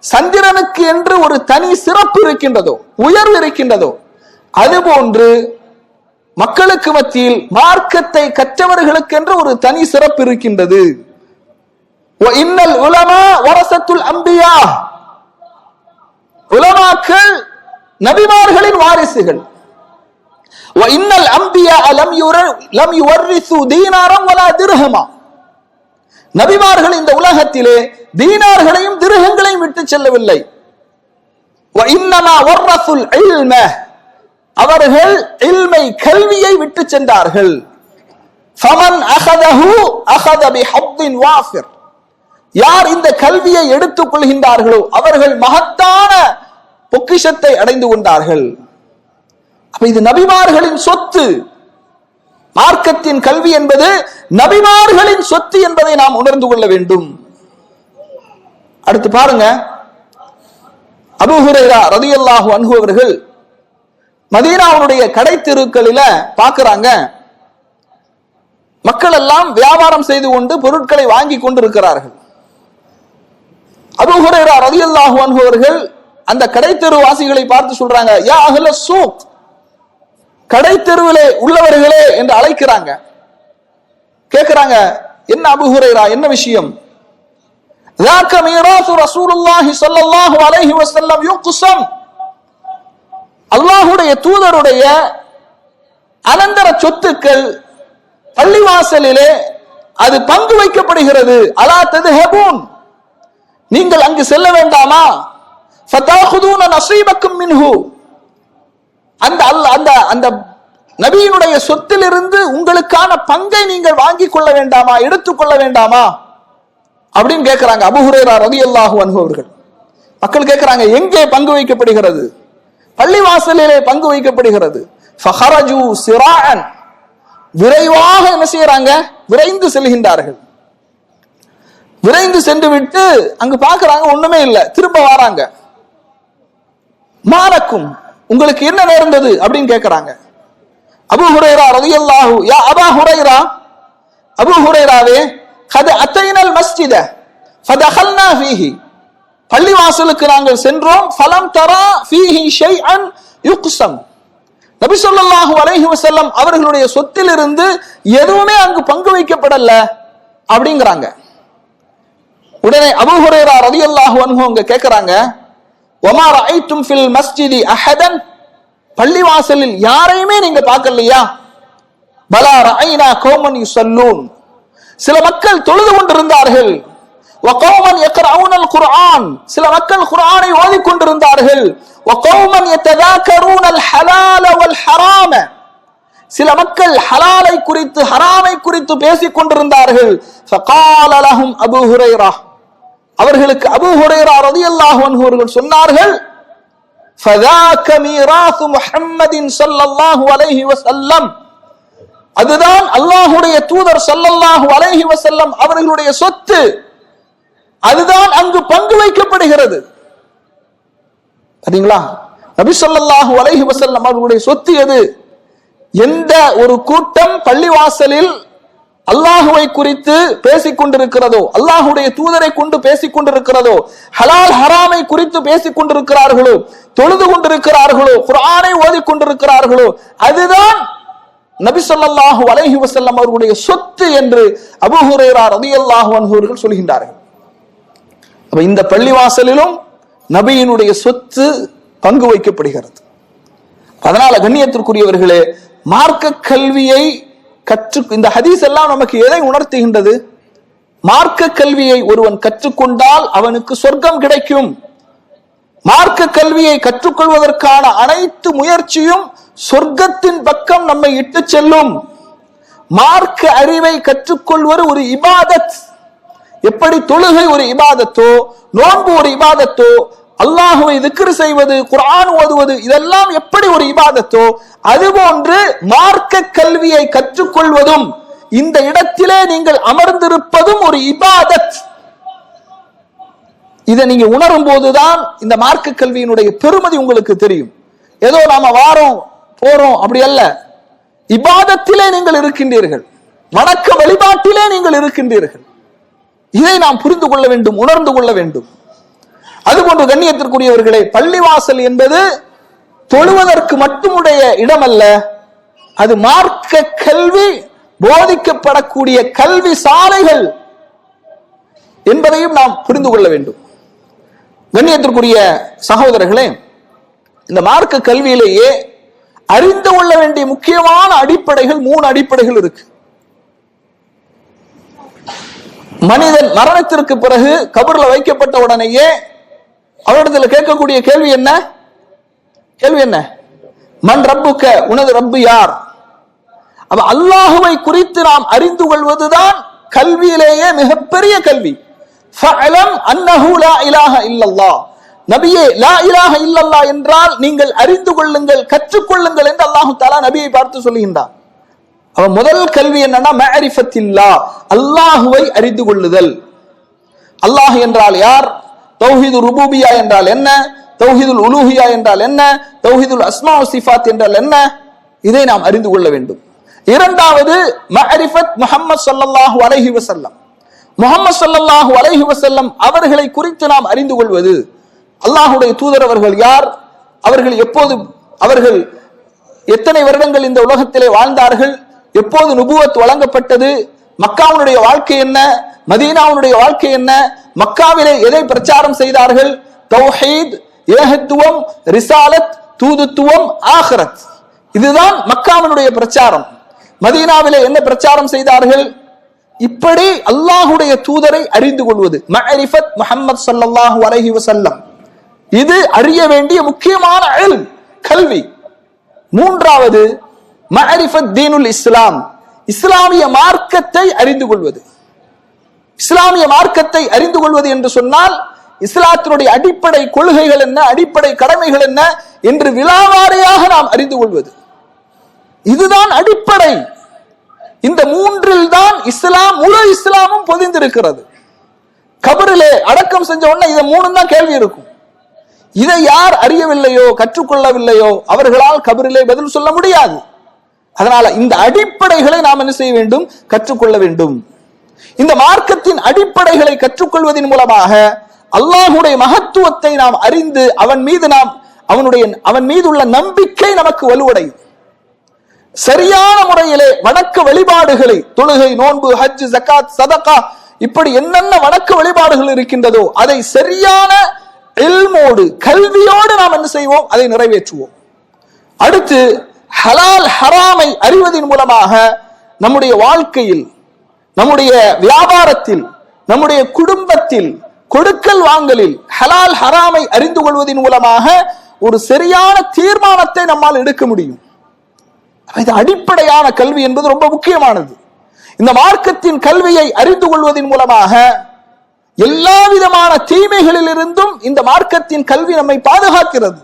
சந்திரனுக்கு என்று ஒரு தனி சிறப்பு இருக்கின்றதோ, உயர்வு இருக்கின்றதோ, அதுபோன்று மக்களுக்கு மத்தியில் மார்க்கத்தை கற்றவர்களுக்கு என்று ஒரு தனி சிறப்பு இருக்கின்றது. இன்னல் உலமா வரசத்துல் அம்பியா, உலமாக்கள் நபிமார்களின் வாரிசுகள். இன்னல் அம்பியா லம் யுவர்ரிசு தீனாரம் வலா திர்ஹமா, நபிமார்கள் இந்த உலகத்திலே தீனார்களையும் திர்ஹங்களையும் விட்டு செல்லவில்லை. இன்னமா வர்ரசுல் இல்ம, அவர்கள் இல்மை கல்வியை விட்டு சென்றார்கள். ஃபமன் அகதஹு அகத பிஹத்தின் வாஃபிர், யார் இந்த கல்வியை எடுத்துக் கொள்கின்றார்களோ அவர்கள் மகத்தான பொக்கிஷத்தை அடைந்து கொண்டார்கள். அப்ப இது நபிமார்களின் சொத்து. மார்க்கத்தின் கல்வி என்பது நபிமார்களின் சொத்து என்பதை நாம் உணர்ந்து கொள்ள வேண்டும். அடுத்து பாருங்க, அபூ ஹுரைரா ரலியல்லாஹு அன்ஹு அவர்கள் மதீனாவுடைய கடை தெருக்களில பார்க்கறாங்க, மக்கள் எல்லாம் வியாபாரம் செய்து கொண்டு பொருட்களை வாங்கி கொண்டிருக்கிறார்கள். அபூ ஹுரைரா ரலியல்லாஹு அன்ஹு அவர்கள் அந்த கடை தெரு வாசிகளை பார்த்து சொல்றாங்க, யா அஹ்ல சூக், கடை தெருவிலே உள்ளவர்களே என்று அழைக்கிறாங்க. கேட்கிறாங்க, என்ன அபூ ஹுரைரா, என்ன விஷயம்? ذاك ميراث رسول الله صلى الله عليه وسلم يقسم, அல்லாஹ்வுடைய தூதருடைய அனந்தர சொத்துக்கள் பள்ளிவாசலிலே அது பங்கு வைக்கப்படுகிறது. அலா தத்ஹபூன், நீங்கள் அங்கு செல்ல வேண்டாமா? ஃபதாஹுதுன நஸீபக்கும் மின்ஹு, அந்த நபியினுடைய சொத்திலிருந்து உங்களுக்கான பங்கை நீங்கள் வாங்கிக் கொள்ள வேண்டாமா, எடுத்துக்கொள்ள வேண்டாமா அப்படின்னு கேட்கிறாங்க அபூ ஹுரைரா ரலியல்லாஹு அன்ஹு அவர்கள். மக்கள் கேட்கிறாங்க, எங்கே பங்கு வைக்கப்படுகிறது? பள்ளிவாசலிலே பங்கு வைக்கப்படுகிறது. ஃபஹரஜு சிராஅன், விரைவாக என்ன செய்யறாங்க? விரைந்து செல்கின்றார்கள். விரைந்து சென்று விட்டு அங்கு பார்க்கறாங்க, ஒண்ணுமே இல்லை. திரும்ப வராங்க, மாலக்கும், உங்களுக்கு என்ன நேர்ந்தது அப்படின்னு கேட்கிறாங்க. அபூ ஹுரைரா ரலியல்லாஹு, யா அபா ஹுரைரா, அபூ ஹுரைராவே, கத் அத்தைனல் மஸ்ஜித ஃபதஹல்னா ஃபீஹி, பள்ளிவாசலுக்கு நாங்கள் சென்றோம். ஃபலம் தரா ஃபீஹி ஷைஅன் யுக்ஸம், நபி ஸல்லல்லாஹு அலைஹி வஸல்லம் அவர்களுடைய சொத்திலிருந்து எதுவுமே அங்கு பங்கு வைக்கப்படல அப்படிங்கிறாங்க. உடனே அபூ ஹுரைரா ரலியல்லாஹு அன்ஹு அவங்க கேட்கிறாங்க, வமா ரஅய்தும் ஃபில் மஸ்ஜிதி அஹதன், பள்ளிவாசலில் யாரையுமே நீங்க பார்க்கலையா? பலா ரஅய்னா கௌமன் யுஸல்லூன், சில மக்கள் தொழுது கொண்டிருந்தார்கள். வகௌமன் யக்ரஊனல் குர்ஆன், சில மக்கள் குர்ஆனை ஓதிக் கொண்டிருந்தார்கள். வகௌமன் யததாக்கரூனல் ஹலால வல் ஹராம, சில மக்கள் ஹலாலை குறித்து ஹராமை குறித்து பேசிக் கொண்டிருந்தார்கள். ஃபகால லஹும் அபூ ஹுரைரா, அவர்களுக்கு அபூ ஹுரைரா ரலியல்லாஹு அன்ஹு அவர்கள் சொன்னார்கள், ஃபதாக மீராஸ் முஹம்மதின் ஸல்லல்லாஹு அலைஹி வஸல்லம், அதுதான் அல்லாஹ்வுடைய தூதர் ஸல்லல்லாஹு அலைஹி வஸல்லம் அவர்களுடைய சொத்து, அதுதான் அங்கு பங்கு வைக்கப்படுகிறது. சரிங்களா? நபி ஸல்லல்லாஹு அலைஹி வஸல்லம் அவர்களுடைய சொத்து எது? எந்த ஒரு கூட்டம் பள்ளிவாசலில் அல்லாஹுவை குறித்து பேசிக் கொண்டிருக்கிறதோ, அல்லாஹுடைய தூதரை கொண்டு பேசிக் கொண்டிருக்கிறதோ, ஹலால் ஹராமை குறித்து பேசிக் கொண்டிருக்கிறார்களோ, தொழுது கொண்டிருக்கிறார்களோ, குர்ஆனை ஓதிக் கொண்டிருக்கிறார்களோ, அதுதான் நபி ஸல்லல்லாஹு அலைஹி வஸல்லம் அவர்களுடைய சொத்து என்று அபூ ஹுரைரா ரலியல்லாஹு அன்ஹு அவர்கள் சொல்கின்றார்கள். அப்ப இந்த பள்ளிவாசலிலும் நபியினுடைய சொத்து பங்கு வைக்கப்படுகிறது. அதனால கண்ணியத்திற்குரியவர்களே, மார்க்க கல்வியை இந்த ஹதீஸ் எல்லாம் நமக்கு எதை உணர்த்துகின்றது? மார்க்க கல்வியை ஒருவன் கற்றுக்கொண்டால் அவனுக்கு சொர்க்கம் கிடைக்கும். மார்க்க கல்வியை கற்றுக்கொள்வதற்கான அனைத்து முயற்சியும் சொர்க்கத்தின் பக்கம் நம்மை இட்டு செல்லும். மார்க்க அறிவை கற்றுக்கொள்வது ஒரு இபாதத். எப்படி தொழுகை ஒரு இபாதத்தோ, நோன்பு ஒரு இபாதத்தோ, அல்லாஹுவை திக்ர் செய்வது, குர்ஆன் ஓதுவது, இதெல்லாம் எப்படி ஒரு இபாதத்தோ, அதுபோன்று மார்க்க கல்வியை கற்றுக்கொள்வதும், இந்த இடத்திலே நீங்கள் அமர்ந்திருப்பதும் ஒரு இபாதத். இதை நீங்க உணரும் போதுதான் இந்த மார்க்க கல்வியினுடைய பெருமதி உங்களுக்கு தெரியும். ஏதோ நாம வாரோம் போறோம் அப்படி அல்ல, இபாதத்திலே நீங்கள் இருக்கின்றீர்கள், வணக்க வழிபாட்டிலே நீங்கள் இருக்கின்றீர்கள். இதை நாம் புரிந்து கொள்ள வேண்டும், உணர்ந்து கொள்ள வேண்டும். அதுபோன்று கண்ணியத்திற்குரியவர்களே, பள்ளிவாசல் என்பது தொழுவதற்கு மட்டுமுடைய இடம் அல்ல, அது மார்க்க கல்வி போதிக்கப்படக்கூடிய கல்வி சாலைகள் என்பதையும் நாம் புரிந்து கொள்ள வேண்டும். கண்ணியத்திற்குரிய சகோதரர்களே, இந்த மார்க்க கல்வியிலேயே அறிந்து கொள்ள வேண்டிய முக்கியமான அடிப்படைகள் 3 அடிப்படைகள் இருக்கு. மனிதன் மரணத்திற்கு பிறகு கபர்ல வைக்கப்பட்ட உடனேயே அவரிடத்தில் கேட்கக்கூடிய கேள்வி என்ன? மன் ரப்புக்க, உனது ரப்பு யார்? அப்ப அல்லாஹுவை குறித்து நாம் அறிந்து கொள்வதுதான் கல்வியிலேயே மிகப்பெரிய கல்வி. ஃபஅலம் அன்னஹு லா இலாஹ இல்லல்லாஹ், நபியே லா இலாஹ இல்லல்லாஹ் என்றால் நீங்கள் அறிந்து கொள்ளுங்கள், கற்றுக்கொள்ளுங்கள் என்று அல்லாஹு தஆலா நபியை பார்த்து சொல்லுகின்றார். முதல் கல்வி என்னன்னா மஅரிஃபத்தில்லா, அல்லாஹுவை அறிந்து கொள்ளுதல். அல்லாஹ் என்றால் யார், தௌஹீதுர் ருபூபியா என்றால் என்ன, தௌஹீதுல் உலூஹியா என்றால் என்ன, தௌஹீதுல் அஸ்மா வ சிஃபாத் என்றால் என்ன, இதை நாம் அறிந்து கொள்ள வேண்டும். இரண்டாவது மஅரிஃபத் முஹம்மது ஸல்லல்லாஹு அலைஹி வஸல்லம், முஹம்மது ஸல்லல்லாஹு அலைஹி வஸல்லம் அவர்களை குறித்து நாம் அறிந்து கொள்வது. அல்லாஹ்வுடைய தூதர் அவர்கள் யார், அவர்கள் எப்போது, அவர்கள் எத்தனை வருடங்கள் இந்த உலகத்திலே வாழ்ந்தார்கள், எப்போது நுபுவத் வழங்கப்பட்டது, மக்காவுடைய வாழ்க்கை என்ன, மதீனாவுடைய வாழ்க்கை என்ன, மக்காவிலே எதை பிரச்சாரம் செய்தார்கள், தௌஹீத், ஏகத்துவம், ரிசாலத், தூதுத்துவம், ஆகிரத், இதுதான் மக்காவினுடைய பிரச்சாரம். மதீனாவிலே என்ன பிரச்சாரம் செய்தார்கள், இப்படி அல்லாஹுடைய தூதரை அறிந்து கொள்வது மஅரிஃபத் முஹம்மது ஸல்லல்லாஹு அலைஹி வஸல்லம், இது அறிய வேண்டிய முக்கியமான இல்ம், கல்வி. மூன்றாவது மஅரிஃபத் தீனுல் இஸ்லாம், இஸ்லாமிய மார்க்கத்தை அறிந்து கொள்வது. இஸ்லாமிய மார்க்கத்தை அறிந்து கொள்வது என்று சொன்னால் இஸ்லாத்தினுடைய அடிப்படை கொள்கைகள் என்ன, அடிப்படை கடமைகள் என்ன என்று விலாவாரியாக நாம் அறிந்து கொள்வது, இதுதான் அடிப்படை. இந்த மூன்றில் தான் இஸ்லாம், முழு இஸ்லாமும் பொதிந்திருக்கிறது. கபரிலே அடக்கம் செஞ்ச உடனே இதை மூணு தான் கேள்வி இருக்கும். இதை யார் அறியவில்லையோ, கற்றுக்கொள்ளவில்லையோ, அவர்களால் கபரிலே பதில் சொல்ல முடியாது. அதனால இந்த அடிப்படைகளை நாம் என்ன செய்ய வேண்டும், கற்றுக்கொள்ள வேண்டும். இந்த மார்க்கத்தின் அடிப்படைகளை கற்றுக்கொள்வதன் மூலமாக அல்லாஹுடைய மகத்துவத்தை நாம் அறிந்து அவன் மீது உள்ள நம்பிக்கை நமக்கு வலுவடையும். சரியான முறையிலே வணக்க வழிபாடுகளை, தொழுகை, நோன்பு, ஹஜ், ஜகாத், சதகா, இப்படி என்னென்ன வணக்க வழிபாடுகள் இருக்கின்றதோ அதை சரியான இல்மோடு, கல்வியோடு நாம் என்ன செய்வோம், அதை நிறைவேற்றுவோம். அடுத்து ஹலால் ஹராமை அறிவதன் மூலமாக நம்முடைய வாழ்க்கையில், நம்முடைய வியாபாரத்தில், நம்முடைய குடும்பத்தில், கொடுக்கல் வாங்கலில் ஹலால் ஹராமை அறிந்து கொள்வதன் மூலமாக ஒரு சரியான தீர்மானத்தை நம்மால் எடுக்க முடியும். இது அடிப்படையான கல்வி என்பது ரொம்ப முக்கியமானது. இந்த மார்க்கத்தின் கல்வியை அறிந்து கொள்வதன் மூலமாக எல்லா விதமான தீமைகளில் இருந்தும் இந்த மார்க்கத்தின் கல்வி நம்மை பாதுகாக்கிறது.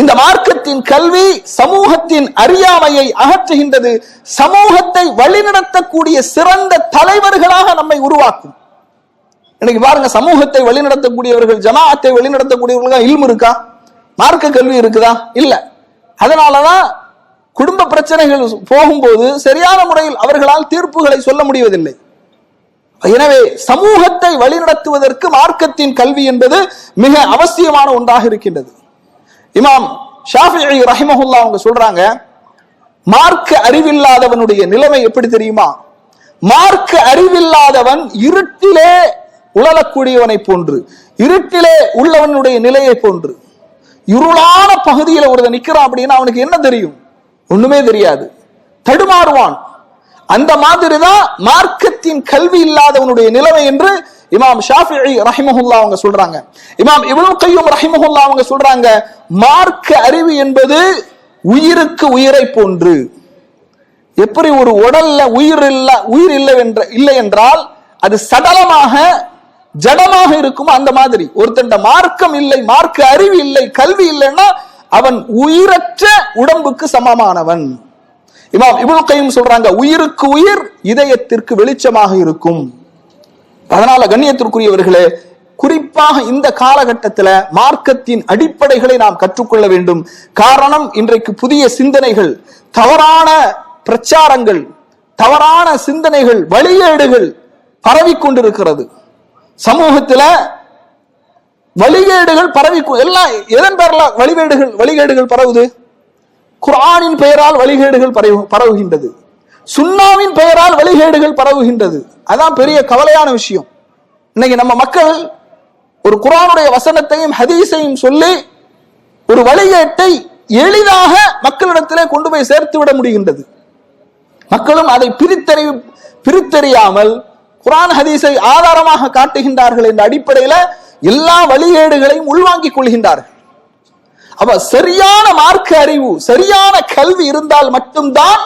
இந்த மார்க்கத்தின் கல்வி சமூகத்தின் அறியாமையை அகற்றுகின்றது, சமூகத்தை வழிநடத்தக்கூடிய சிறந்த தலைவர்களாக நம்மை உருவாக்கும். இன்னைக்கு பாருங்க, சமூகத்தை வழிநடத்தக்கூடியவர்கள், ஜமாஅத்தை வழிநடத்தக்கூடியவர்கள் இல்மு இருக்கா, மார்க்க கல்வி இருக்குதா, இல்ல. அதனாலதான் குடும்ப பிரச்சனைகள் போகும்போது சரியான முறையில் அவர்களால் தீர்ப்புகளை சொல்ல முடிவதில்லை. எனவே சமூகத்தை வழிநடத்துவதற்கு மார்க்கத்தின் கல்வி என்பது மிக அவசியமான ஒன்றாக இருக்கின்றது. இமாம் ஷாஃபிஈ ரஹிமஹுல்லாஹ் அவங்க சொல்றாங்க, மார்க்க அறிவில்லாதவனுடைய நிலைமை எப்படி தெரியுமா, மார்க்க அறிவில்லாதவன் இருட்டிலே உழலக்கூடியவனை போன்று, இருட்டிலே உள்ளவனுடைய நிலையை போன்று. இருளான பகுதியில் ஒருத்தன் நிக்கிறான் அப்படின்னா அவனுக்கு என்ன தெரியும், ஒண்ணுமே தெரியாது, தடுமாறுவான். அந்த மாதிரிதான் மார்க்கத்தின் கல்வி இல்லாதவனுடைய நிலைமை என்று இமாம் ஷாஃபிஈ ரஹிமஹுல்லாஹ் அவங்க சொல்றாங்க. இமாம் இப்னு கய்யிம் ரஹிமஹுல்லாஹ் அவங்க சொல்றாங்க, மார்க்க அறிவு என்பது உயிருக்கு உயிரை போன்று. எப்படி ஒரு உடல்ல உயிர் இல்லை என்றால் அது சடலமாக ஜடமாக இருக்கும், அந்த மாதிரி ஒருத்தண்ட மார்க்கம் இல்லை, மார்க்க அறிவு இல்லை, கல்வி இல்லைன்னா அவன் உயிரற்ற உடம்புக்கு சமமானவன். இமாம் இப்னு கய்யிம் சொல்றாங்க, உயிருக்கு உயிர் இதயத்திற்கு வெளிச்சமாக இருக்கும். அதனால கண்ணியத்திற்குரியவர்களே, குறிப்பாக இந்த காலகட்டத்தில் மார்க்கத்தின் அடிப்படைகளை நாம் கற்றுக்கொள்ள வேண்டும். காரணம், இன்றைக்கு புதிய சிந்தனைகள், தவறான பிரச்சாரங்கள், தவறான சிந்தனைகள், வழிகேடுகள் பரவிக்கொண்டிருக்கிறது. சமூகத்தில் வழிகேடுகள் பரவி, எல்லாம் எதன் பேர்ல வழிகேடுகள் பரவுது? குர்ஆனின் பெயரால் வழிகேடுகள் பரவுகின்றது, சுன்னாவின் பெயரால் வழிகேடுகள் பரவுகின்றது. அதான் பெரிய கவலையான விஷயம். இன்னைக்கு நம்ம மக்கள் ஒரு குர்ஆனுடைய வசனத்தையும் ஹதீஸையும் சொல்லி ஒரு வழிகேட்டை எளிதாக மக்களிடத்திலே கொண்டு போய் சேர்த்து விட முடிகின்றது. மக்களும் அதை பிரித்தறியாமல் குர்ஆன் ஹதீஸை ஆதாரமாக காட்டுகின்றார்கள் என்ற அடிப்படையில் எல்லா வழிகேடுகளையும் உள்வாங்கிக் கொள்கின்றார்கள். அப்ப சரியான மார்க்க அறிவு, சரியான கல்வி இருந்தால் மட்டும்தான்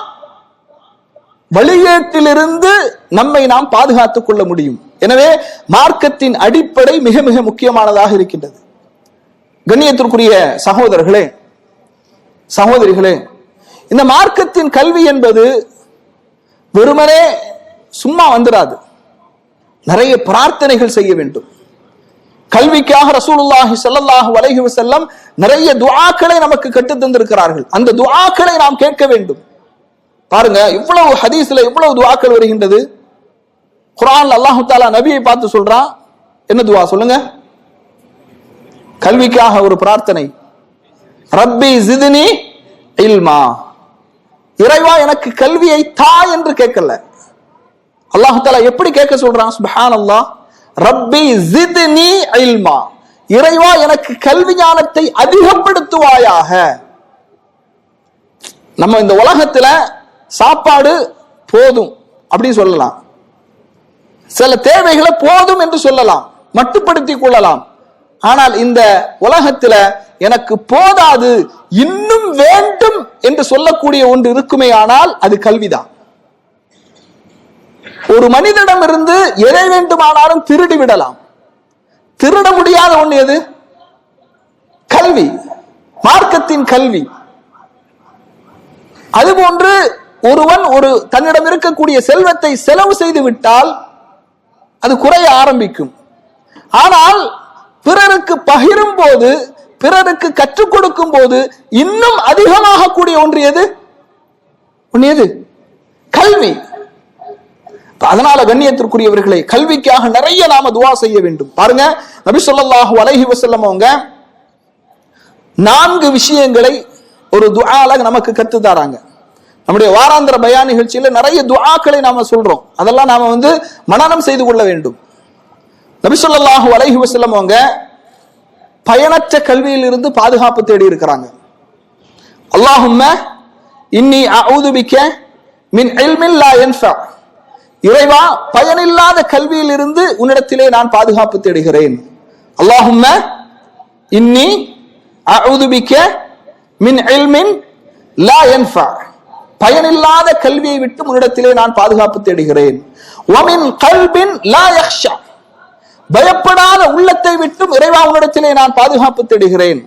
வழிகேட்டிலிருந்து நம்மை நாம் பாதுகாத்துக் கொள்ள முடியும். எனவே மார்க்கத்தின் அடிப்படை மிக மிக முக்கியமானதாக இருக்கின்றது. கண்ணியத்திற்குரிய சகோதரர்களே, சகோதரிகளே, இந்த மார்க்கத்தின் கல்வி என்பது வெறுமனே சும்மா வந்துடாது. நிறைய பிரார்த்தனைகள் செய்ய வேண்டும். கல்விக்காக ரசூலுல்லாஹி ஸல்லல்லாஹு அலைஹி வஸல்லம் நிறைய துஆக்களை நமக்கு கற்றுத் தந்திருக்கிறார்கள். அந்த துஆக்களை நாம் கேட்க வேண்டும். பாருங்க, இவ்வளவு ஹதீஸ்ல இவ்வளவு துஆக்கள் வருகின்றது. குர்ஆன்ல அல்லாஹ் தஆலா நபியை பார்த்து சொல்றான். என்ன துஆ சொல்லுங்க? கல்விக்காக ஒரு பிரார்த்தனை. ரப்பி ஜித்னி இல்மா, இறைவா எனக்கு கல்வியை தா என்று கேட்கல. அல்லாஹ் தஆலா எப்படி கேட்க சொல்றான்? சுப்ஹானல்லாஹ், ரப்பி ஜித்னி இல்மா, இறைவா எனக்கு கல்வி ஞானத்தை அதிகப்படுத்துவாயாக. நம்ம இந்த உலகத்துல சாப்பாடு போதும் அப்படி சொல்லலாம், சில தேவைகளை போதும் என்று சொல்லலாம், மட்டுப்படுத்திக் கொள்ளலாம். ஆனால் இந்த உலகத்துல எனக்கு போதாது, இன்னும் வேண்டும் என்று சொல்லக்கூடிய ஒன்று இருக்குமே, ஆனால் அது கல்விதான். ஒரு மனிதனிடம் இருந்து எதை வேண்டுமானாலும் திருடி விடலாம், திருட முடியாத ஒன்று எது? கல்வி, மார்க்கத்தின் கல்வி. அதுபோன்று ஒருவன் தன்னிடம் இருக்கக்கூடிய செல்வத்தை செலவு செய்து விட்டால் அது குறைய ஆரம்பிக்கும். ஆனால் பிறருக்கு பகிரும் போது, பிறருக்கு கற்றுக் கொடுக்கும் போது இன்னும் அதிகமாக கூடிய ஒன்று எது? கல்வி. அதனால கண்ணியத்திற்குரியவர்களே, கல்விக்காக நிறைய நாம துஆ செய்ய வேண்டும். பாருங்க, நபி ஸல்லல்லாஹு அலைஹி வஸல்லம் அவங்க 4 விஷயங்களை ஒரு துஆல நமக்கு கற்று தராங்க. நம்முடைய வாராந்திர பயான் நிகழ்ச்சியில நிறைய துஆக்களை நாம சொல்றோம். அதெல்லாம் நாம மனனம் செய்து கொள்ள வேண்டும். நபி ஸல்லல்லாஹு அலைஹி வஸல்லம் அவங்க பயனற்ற கல்வியில் இருந்து பாதுகாப்பு தேடி இருக்கிறாங்க. அல்லாஹும்ம இன்னி அஊது பிக மின் இல்மின் லா யன்ஃபா, இறைவா பயனில்லாத கல்வியில் இருந்து உன்னிடத்திலே நான் பாதுகாப்பு தேடுகிறேன். அல்லாஹும்ம இன்னி அஊது பிக மின் இல்மின் லா யன்ஃபா, பயனில்லாத கல்வியை விட்டு உன்னிடத்திலே நான் பாதுகாப்பு தேடுகிறேன். வமின் கல்பின் லா யக்ஷா, பயப்படாத உள்ளத்தை விட்டும் இறைவா உன்னிடத்திலே நான் பாதுகாப்பு தேடுகிறேன்.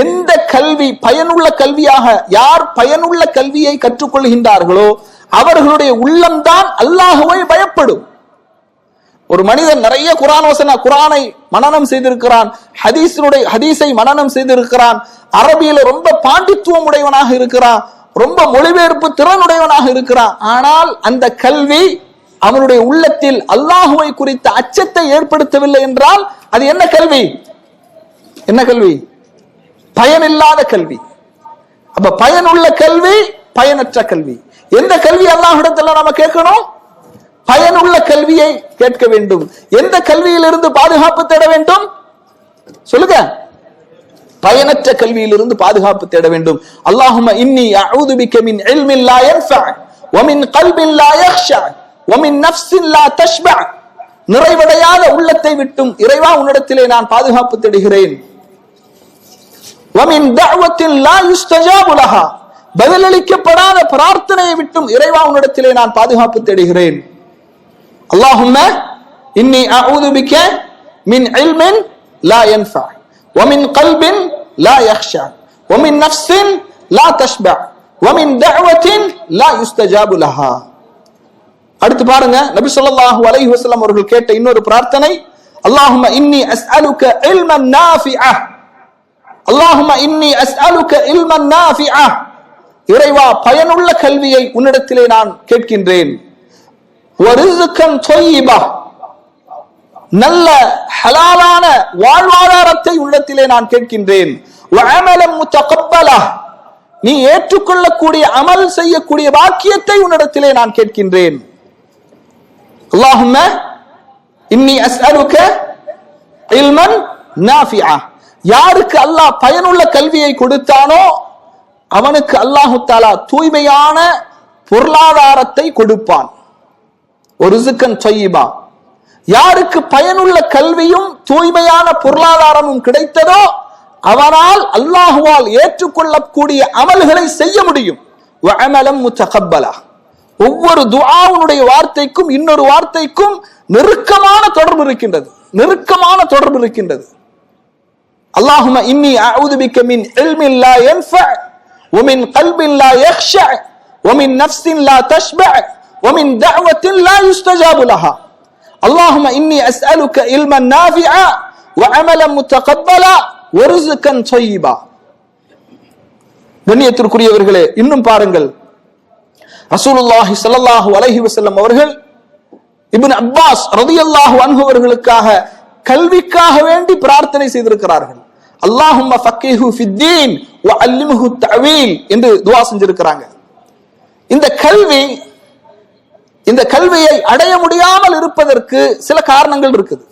எந்த கல்வி பயனுள்ள கல்வியாக, யார் பயனுள்ள கல்வியை கற்றுக்கொள்கின்றார்களோ அவர்களுடைய உள்ளம்தான் அல்லாஹ்வை பயப்படும். ஒரு மனிதன் நிறைய குர்ஆனை மனனம் செய்திருக்கிறான், ஹதீஸை மனனம் செய்திருக்கிறான், அரபியில ரொம்ப பாண்டித்துவம் உடையவனாக இருக்கிறான், ரொம்ப மொழிபெயர்ப்பு திறனுடையவனாக இருக்கிறான். ஆனால் அந்த கல்வி அவனுடைய உள்ளத்தில் அல்லாஹுவை குறித்த அச்சத்தை ஏற்படுத்தவில்லை என்றால் அது என்ன கல்வி? என்ன கல்வி? பயனில்லாத கல்வி. அப்ப பயனுள்ள கல்வி, பயனற்ற கல்வி. எந்த கல்வி அல்லாஹ்விடத்துல நாம கேட்கணும்? பயனுள்ள கல்வியை கேட்க வேண்டும். எந்த கல்வியிலிருந்து பாதுகாப்பு தேட வேண்டும்? சொல்லுங்க. பயனற்ற கல்வியிலிருந்து பாதுகாப்பு தேட வேண்டும். அல்லாஹும்ம இன்னி அஊது பிக மின் இல்மின் லா யன்ஃபா வ மின் கல்பின் லா யக்ஷா வ மின் நஃப்ஸின் லா தஷ்பா, நிறைவடையாத உள்ளத்தை விட்டும் இறைவா உன்னிடத்திலே நான் பாதுகாப்பு தேடுகிறேன். வ மின் தஅவத்தின் லா யுஸ்தஜாபு லஹா, பதிலளிக்கப்படாத பிரார்த்தனையை விட்டும் இறைவா உன்னிடத்திலே நான் பாதுகாப்பு தேடுகிறேன். அல்லாஹும்ம இன்னி அஊது பிக மின் இல்மின் லா யன்ஃபா ومن قلب لا يخشع ومن نفس لا تشبع ومن دعوة لا يستجاب لها. அடுத்து பாருங்க, நபி ஸல்லல்லாஹு அலைஹி வஸல்லம் அவர்கள் கேட்ட இன்னொரு பிரார்த்தனை, அல்லாஹும்ம இன்னி அஸ்அலுக இல்மன் நாஃபிஅ, அல்லாஹும்ம இன்னி அஸ்அலுக இல்மன் நாஃபிஅ, இறைவா பயனுள்ள கல்வியை உன்னிடத்திலே நான் கேட்கின்றேன். வ ரிஸ்கன் தய்யிபா, நல்ல ஹலாலான வாழ்வாதாரத்தை உள்ளத்திலே நான் கேட்கின்றேன். வ அமலன் முத்தகப்பலா, நீ ஏற்றுக்கொள்ளக்கூடிய அமல் செய்யக்கூடிய பாக்கியத்தை உன்னிடத்திலே நான் கேட்கின்றேன். அல்லாஹும்ம இன்னி அஸ்அலுக இல்மன் நாஃபிஅ, யாருக்கு அல்லாஹ் பயனுள்ள கல்வியை கொடுத்தானோ அவனுக்கு அல்லாஹு தஆலா தூய்மையான பொருளாதாரத்தை கொடுப்பான். ஒரு ரிஸ்கன் தய்யிபா, யாருக்கு பயனுள்ள கல்வியும் தூய்மையான பொருளாதாரமும் கிடைத்ததோ அவனால் அல்லாஹுவால் ஏற்றுக்கொள்ளக்கூடிய அமல்களை செய்ய முடியும். வ அமலன் முத்தகப்பலா, ஒவ்வொரு துஆவுடைய வார்த்தைக்கும் இன்னொரு வார்த்தைக்கும் நெருக்கமான தொடர்பு இருக்கின்றது, நெருக்கமான தொடர்பு இருக்கின்றது. அல்லாஹும்ம இன்னி அஊது பிக மின் இல்மின் லா யன்ஃபா ومن قلب لا يخشع ومن نفس لا تشبع ومن دعوة لا يستجاب لها اللهم إني أسألك علما نافعا وعملا متقبلا ورزقا طيبا. கண்ணியத்திற்குரியவர்களே, இன்னும் பாருங்கள், ரசூலுல்லாஹி ஸல்லல்லாஹு அலைஹி வஸல்லம் அவர்கள் இப்னு அப்பாஸ் ரலியல்லாஹு அன்ஹு அவர்களுக்காக கல்விக்காக வேண்டி பிரார்த்தனை செய்திருக்கிறார்கள். அல்லாஹும்ம ஃபக்கீஹு ஃபித்தீன் வ அல்லிம்ஹு தஅவீல் என்று துஆ செஞ்சிருக்கிறாங்க. இந்த கல்வியை அடைய முடியாமல் இருப்பதற்கு சில காரணங்கள் இருக்குது.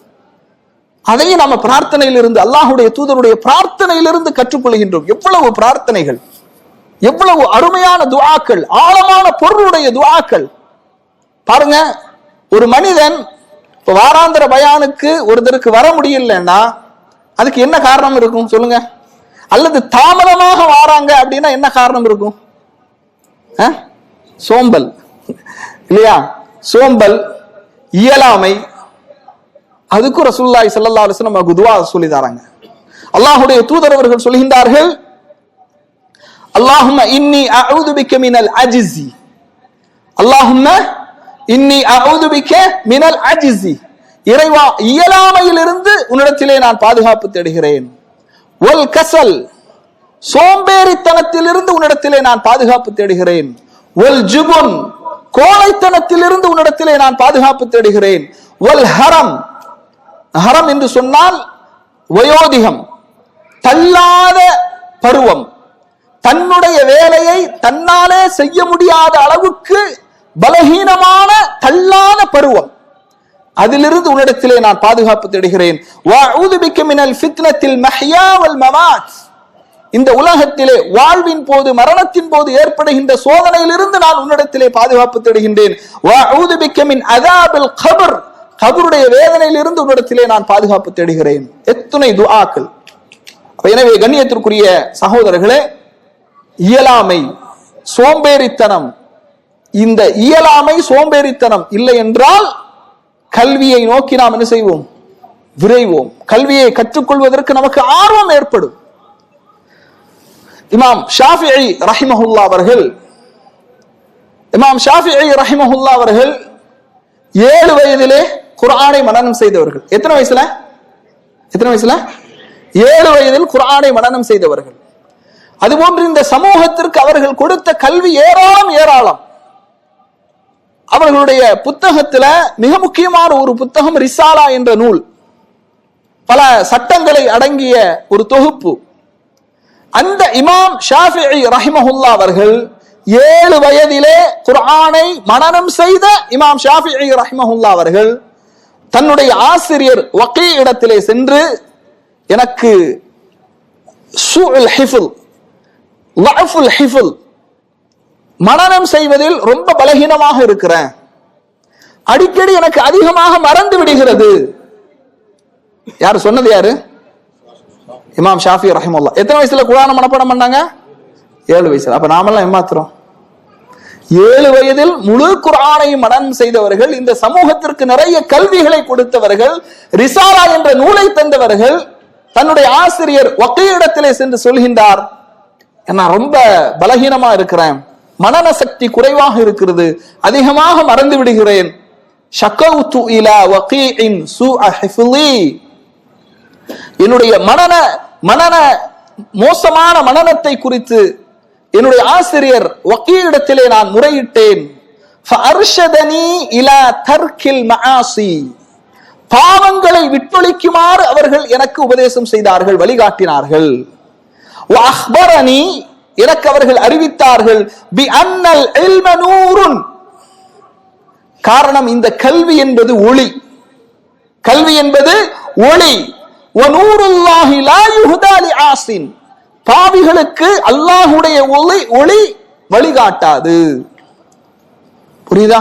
அதையும் நம்ம பிரார்த்தனையிலிருந்து, அல்லாஹ்வுடைய தூதருடைய பிரார்த்தனையிலிருந்து கற்றுக்கொள்கின்றோம். எவ்வளவு பிரார்த்தனைகள், எவ்வளவு அருமையான துஆக்கள், ஆழமான பொருளுடைய துஆக்கள் பாருங்க. ஒரு மனிதன் இப்ப வாராந்திர பயானுக்கு ஒருத்தருக்கு வர முடியலன்னா அதுக்கு என்ன காரணம் இருக்கும் சொல்லுங்க? அல்லது தாமதமாக வாராங்க அப்படின்னா என்ன காரணம் இருக்கும்? சோம்பல் இல்லையா? சோம்பல், இயலாமை. அதுக்கு ரசூலுல்லாஹி ஸல்லல்லாஹு அலைஹி வஸல்லம் நமக்கு துஆ சொல்லி தராங்க. அல்லாஹ்வுடைய தூதர் அவர்கள் சொல்கின்றார்கள், அல்லாஹும்ம இன்னி அஊது பிக மினல் அஜ்ஸி, அல்லாஹும்ம இன்னி அஊது பிக மினல் அஜ்ஸி, இறைவா இயலாமையிலிருந்து உன்னிடத்திலே நான் பாதுகாப்பு தேடுகிறேன். வல் கஸல், சோம்பேறித்தனத்திலிருந்து உன்னிடத்திலே நான் பாதுகாப்பு தேடுகிறேன். வல் ஜுபுன், கோழைத்தனத்திலிருந்து உன்னிடத்திலே நான் பாதுகாப்பு தேடுகிறேன். வல் ஹரம், ஹரம் என்று சொன்னால் வயோதிகம், தள்ளாத பருவம், தன்னுடைய வேலையை தன்னாலே செய்ய முடியாத அளவுக்கு பலகீனமான தள்ளாத பருவம், அதிலிருந்து உன்னிடத்திலே நான் பாதுகாப்பு தேடுகிறேன். வஅஊது பிக மினல் ஃபித்னத்தில் மஹ்யா வல் மமாத், இந்த உலகத்திலே வாழ்வின் போது மரணத்தின் போது ஏற்படுகின்ற சோதனையிலிருந்து நான் உன்னிடத்திலே பாதுகாப்பு தேடுகின்றேன். வஅஊது பிக மின் அஸாபில் கப்ர், கபருடைய வேதனையிலிருந்து உன்னிடத்திலே நான் பாதுகாப்பு தேடுகிறேன். எத்தனை துஆக்கள்! எனவே கண்ணியத்திற்குரிய சகோதரர்களே, இயலாமை, சோம்பேறித்தனம், இந்த இயலாமை சோம்பேறித்தனம் இல்லை என்றால் கல்வியை நோக்கி நாம் என்ன செய்வோம்? விரைவோம். கல்வியை கற்றுக்கொள்வதற்கு நமக்கு ஆர்வம் ஏற்படும். இமாம் ஷாஃபிஈ ரஹிமஹுல்லாஹ் அவர்கள் 7 வயதிலே குர்ஆனை மனனம் செய்தவர்கள். எத்தனை வயசுல? 7 வயதில் குர்ஆனை மனனம் செய்தவர்கள். அதுபோன்று இந்த சமூகத்திற்கு அவர்கள் கொடுத்த கல்வி ஏராளம். அவர்களுடைய புத்தகத்துல மிக முக்கியமான ஒரு புத்தகம் ரிசாலா என்ற நூல், பல சட்டங்களை அடங்கிய ஒரு தொகுப்பு. அந்த இமாம் ஷாஃபிஈ ரஹிமஹுல்லாஹ் அவர்கள் 7 வயதிலே குர்ஆனை மனனம் செய்த இமாம் ஷாஃபிஈ ரஹிமஹுல்லாஹ் அவர்கள் தன்னுடைய ஆசிரியர் வகீ இடத்திலே சென்று, எனக்கு சூஉல் ஹிஃப்ல், லஅஃபுல் ஹிஃப்ல், மனனம் செய்வதில் ரொம்ப பலகீனமாக இருக்கிறேன், அடிக்கடி எனக்கு அதிகமாக மறந்து விடுகிறது. யாரு சொன்னது? யாரு? இமாம் ஷாஃபி ரஹிமஹுல்லாஹ். எத்தனை வயசுல குர்ஆனை மனப்பாடம் பண்ணாங்க? 7 வயசுல. அப்ப நாமெல்லாம் ஏமாத்துறோம். 7 வயதில் முழு குர்ஆனை மனனம் செய்தவர்கள், இந்த சமூகத்திற்கு நிறைய கல்விகளை கொடுத்தவர்கள், ரிசாலா என்ற நூலை தந்தவர்கள், தன்னுடைய ஆசிரியர் வகீ இடத்திலே சென்று சொல்கின்றார், நான் ரொம்ப பலகீனமா இருக்கிறேன், மனன சக்தி குறைவாக இருக்கிறது, அதிகமாக மறந்து விடுகிறேன். ஷகௌது இலா வகீஇன் சூஅ ஹிஃப்லி, என்னுடைய மனன மோசமான மனனத்தை குறித்து என்னுடைய ஆசிரியர் வகீ இடத்திலே நான் முறையிட்டேன். ஃபஅர்ஷதனி இலா தர்கில் மஆசி, பாவங்களை விட்டொழிக்குமாறு அவர்கள் எனக்கு உபதேசம் செய்தார்கள், வழிகாட்டினார்கள். வஅக்பரனி, எனக்கு அவர்கள் அறிவித்தார்கள், பி அன்னல் இல்ம நூருன், காரணம் இந்த கல்வி என்பது ஒளி, கல்வி என்பது ஒளி. வ நூருல்லாஹி லா யுஹ்தா லிஆஸின், பாவிகளுக்கு அல்லாஹ்வுடைய ஒளி வழிகாட்டாது. புரியுதா?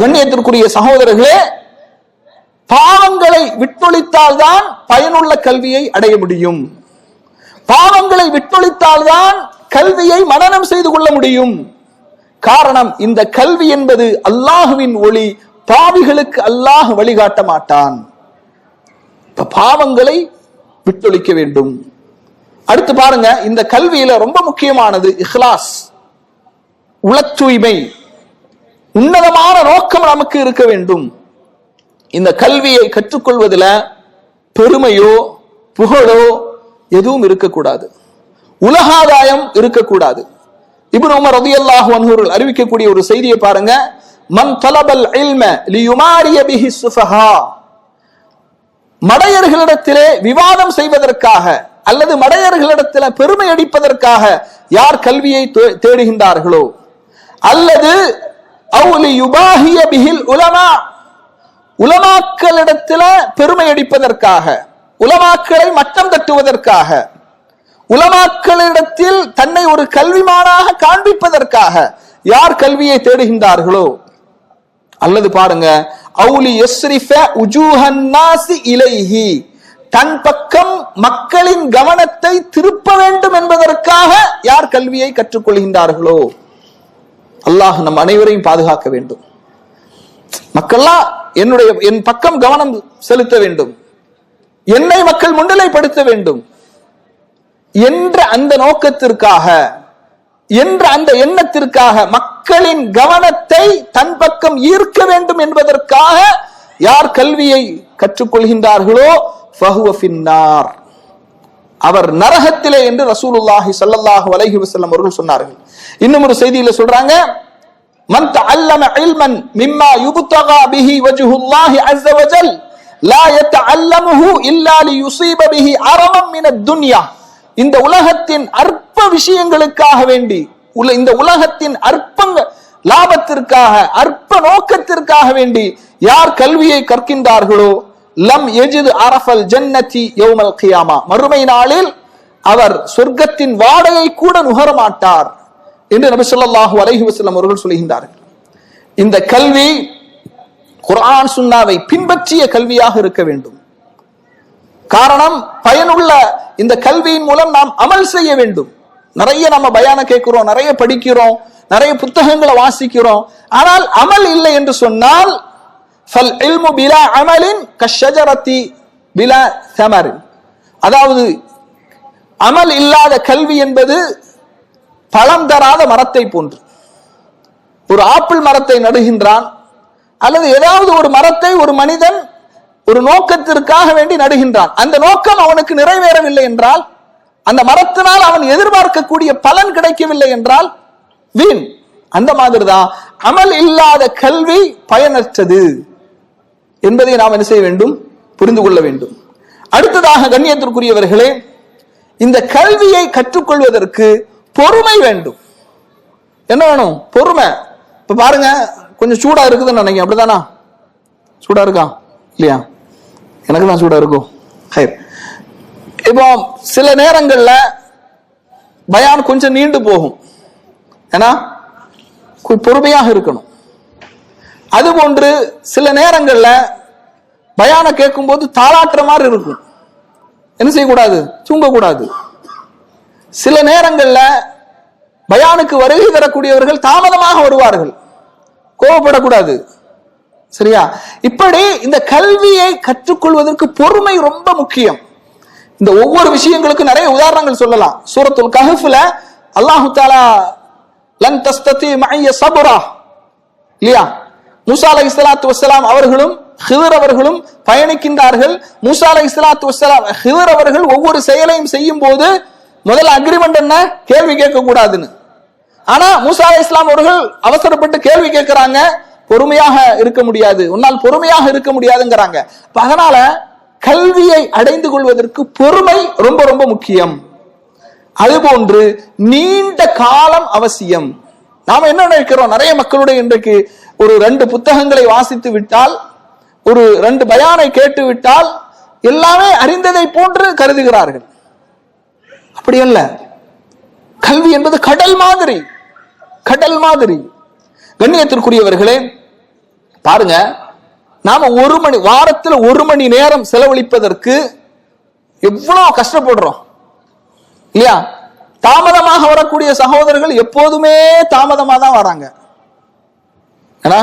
கண்ணியத்திற்குரிய சகோதரர்களே, பாவங்களை விட்டொழித்தால்தான் பயனுள்ள கல்வியை அடைய முடியும். பாவங்களை விட்டொழித்தால்தான் கல்வியை மனனம் செய்து கொள்ள முடியும். காரணம், இந்த கல்வி என்பது அல்லாஹுவின் ஒளி, பாவிகளுக்கு அல்லாஹ் வழிகாட்ட மாட்டான். பாவங்களை விட்டொழிக்க வேண்டும். அடுத்து பாருங்க, இந்த கல்வியில ரொம்ப முக்கியமானது இஹ்லாஸ், உள தூய்மை, உன்னதமான நோக்கம் நமக்கு இருக்க வேண்டும். இந்த கல்வியை கற்றுக்கொள்வதில் பெருமையோ புகழோ எதுவும் இருக்கக்கூடாது, உலகாதாயம் இருக்கக்கூடாது. இப்னு உமர் ரலியல்லாஹு அன்ஹு அறிவிக்கக்கூடிய ஒரு செய்தியை பாருங்க. மன் தலபல் இல்ம லியுமாரிய பிஹி சுஃபஹா, மடையர்களிடத்திலே விவாதம் செய்வதற்காக அல்லது மடையர்களிடத்தில் பெருமை அடிப்பதற்காக யார் கல்வியை தேடுகின்றார்களோ, அல்லது அவுலி யுபாஹிய பிஹில் உலமா, உலமாக்களிடத்தில் பெருமை அடிப்பதற்காக, உலமாக்களை மட்டம் தட்டுவதற்காக, உலமாக்களிடத்தில் தன்னை ஒரு கல்விமானாக காண்பிப்பதற்காக யார் கல்வியை தேடுகின்றார்களோ, அல்லது பாருங்க அவுலி யஸ்ரிஃப உஜூஹன் நாஸி இலைஹி, தன் பக்கம் மக்களின் கவனத்தை திருப்ப வேண்டும் என்பதற்காக யார் கல்வியை கற்றுக்கொள்கின்றார்களோ, அல்லாஹ் நம் அனைவரையும் பாதுகாக்க வேண்டும். மக்கள்லாம் என் பக்கம் கவனம் செலுத்த வேண்டும், என்னை மக்கள் முன்னிலைப்படுத்த வேண்டும் என்ற அந்த நோக்கத்திற்காக, என்ற அந்த எண்ணத்திற்காக, மக்களின் கவனத்தை தன் பக்கம் ஈர்க்க வேண்டும் என்பதற்காக யார் கல்வியை கற்றுக்கொள்கின்றார்களோ ஃபஹுவ ஃபின்னார், அவர் நரகத்திலே என்று ரசூலுல்லாஹி ஸல்லல்லாஹு அலைஹி வஸல்லம் அவர்கள் சொன்னார்கள். இன்னும் ஒரு செய்தியில சொல்றாங்க, மன் தஅல்லம இல்மன் மிம்மா யுப்தகா பிஹி வஜ்ஹுல்லாஹி அஸ்ஸ வஜல் லா யதஅல்லமுஹு இல்லா லியுஸீப பிஹி அரமன் மினத் துன்யா, இந்த உலகத்தின் அற்ப விஷயங்களுக்காக வேண்டி, இந்த உலகத்தின் அற்ப லாபத்திற்காக, அற்ப நோக்கத்திற்காக வேண்டி யார் கல்வியை கற்கின்றார்களோ, லம் யஜிது அரஃபல் ஜன்னதி யௌமல் கியாமா, மறுமை நாளில் அவர் சொர்க்கத்தின் வாடையை கூட நுகர மாட்டார் என்று நபி ஸல்லல்லாஹு அலைஹி வஸல்லம் அவர்கள் சொல்கின்றார்கள். இந்த கல்வி குர்ஆன் சுன்னாவை பின்பற்றிய கல்வியாக இருக்க வேண்டும். காரணம், பயனுள்ள இந்த கல்வியின் மூலம் நாம் அமல் செய்ய வேண்டும். நிறைய நம்ம பயான கேட்கிறோம், நிறைய படிக்கிறோம், நிறைய புத்தகங்களை வாசிக்கிறோம், ஆனால் அமல் இல்லை என்று சொன்னால் ஃபல் இல்மு பிலா அமலின் கஷ்ஷஜரத்தி பிலா ஸமரின், அதாவது அமல் இல்லாத கல்வி என்பது பழம் தராத மரத்தை போன்று. ஒரு ஆப்பிள் மரத்தை நடுகின்றான் அல்லது ஏதாவது ஒரு மரத்தை ஒரு மனிதன் ஒரு நோக்கத்திற்காக வேண்டி நடுகின்றான், அந்த நோக்கம் அவனுக்கு நிறைவேறவில்லை என்றால், அந்த மரத்தினால் அவன் எதிர்பார்க்கக்கூடிய பலன் கிடைக்கவில்லை என்றால் வீண். அந்த மாதிரிதான் அமல் இல்லாத கல்வி பயனற்றது என்பதை நாம் என்ன செய்ய வேண்டும், புரிந்து கொள்ள வேண்டும். அடுத்ததாக கண்ணியத்திற்குரியவர்களே, இந்த கல்வியை கற்றுக்கொள்வதற்கு பொறுமை வேண்டும். என்ன வேணும்? பொறுமை. இப்ப பாருங்க, கொஞ்சம் சூடா இருக்குதுன்னு நினைக்கிறேன், அப்படிதானா? சூடா இருக்கா இல்லையா? எனக்கு தான் சூடா இருக்கும். இப்போ சில நேரங்கள்ல பயான் கொஞ்சம் நீண்டு போகும், ஏன்னா பொறுமையாக இருக்கணும். அதுபோன்று சில நேரங்கள்ல பயான கேட்கும் போது தாளாட்டுற மாதிரி இருக்கும், என்ன செய்யக்கூடாது, தூங்கக்கூடாது. சில நேரங்கள்ல பயானுக்கு வருகை தரக்கூடியவர்கள் தாமதமாக வருவார்கள், கோபப்படக்கூடாது, சரியா? இப்படி இந்த கல்வியை கற்றுக்கொள்வதற்கு பொறுமை ரொம்ப முக்கியம். இந்த ஒவ்வொரு விஷயங்களுக்கும் நிறைய உதாரணங்கள் சொல்லலாம். சூரத்துல் கஹ்ஃப்ல அல்லாஹ் தஆலா லன் தஸ்ததி மஅய ஸப்ரா, இல்லையா? மூசா அலைஹிஸ்ஸலாத்து வஸ்ஸலாம் அவர்களும் ஹிதர் அவர்களும் பயணிக்கின்றார்கள். மூசா அலைஹிஸ்ஸலாத்து வஸ்ஸலாம் ஹிதர் அவர்கள் ஒவ்வொரு செயலையும் செய்யும் போது முதல்ல அக்ரிமெண்ட் என்ன, கேள்வி கேட்க கூடாதுன்னு. ஆனா மூசா அலைஹிஸ்ஸலாம் அவர்கள் அவசரப்பட்டு கேள்வி கேட்கிறாங்க, பொறுமையாக இருக்க முடியாது, உன்னால் பொறுமையாக இருக்க முடியாதுங்கிறாங்க. அதனால கல்வியை அடைந்து கொள்வதற்கு பொறுமை ரொம்ப ரொம்ப முக்கியம். அதுபோன்று நீண்ட காலம் அவசியம். நாம என்ன நினைக்கிறோம், நிறைய மக்களுடைய இன்றைக்கு ஒரு 2 புத்தகங்களை வாசித்து விட்டால், ஒரு 2 பயானை கேட்டு விட்டால் எல்லாமே அறிந்ததை போன்று கருதுகிறார்கள். அப்படி அல்ல. கல்வி என்பது கடல் மாதிரி, கடல் மாதிரி. கண்ணியத்திற்குரியவர்களே, பாருங்க, நாம வாரத்தில் 1 மணி நேரம் செலவழிப்பதற்கு எவ்வளவு கஷ்டப்படுறோம், இல்லையா? தாமதமாக வரக்கூடிய சகோதரர்கள் எப்போதுமே தாமதமாக தான் வராங்க. ஏன்னா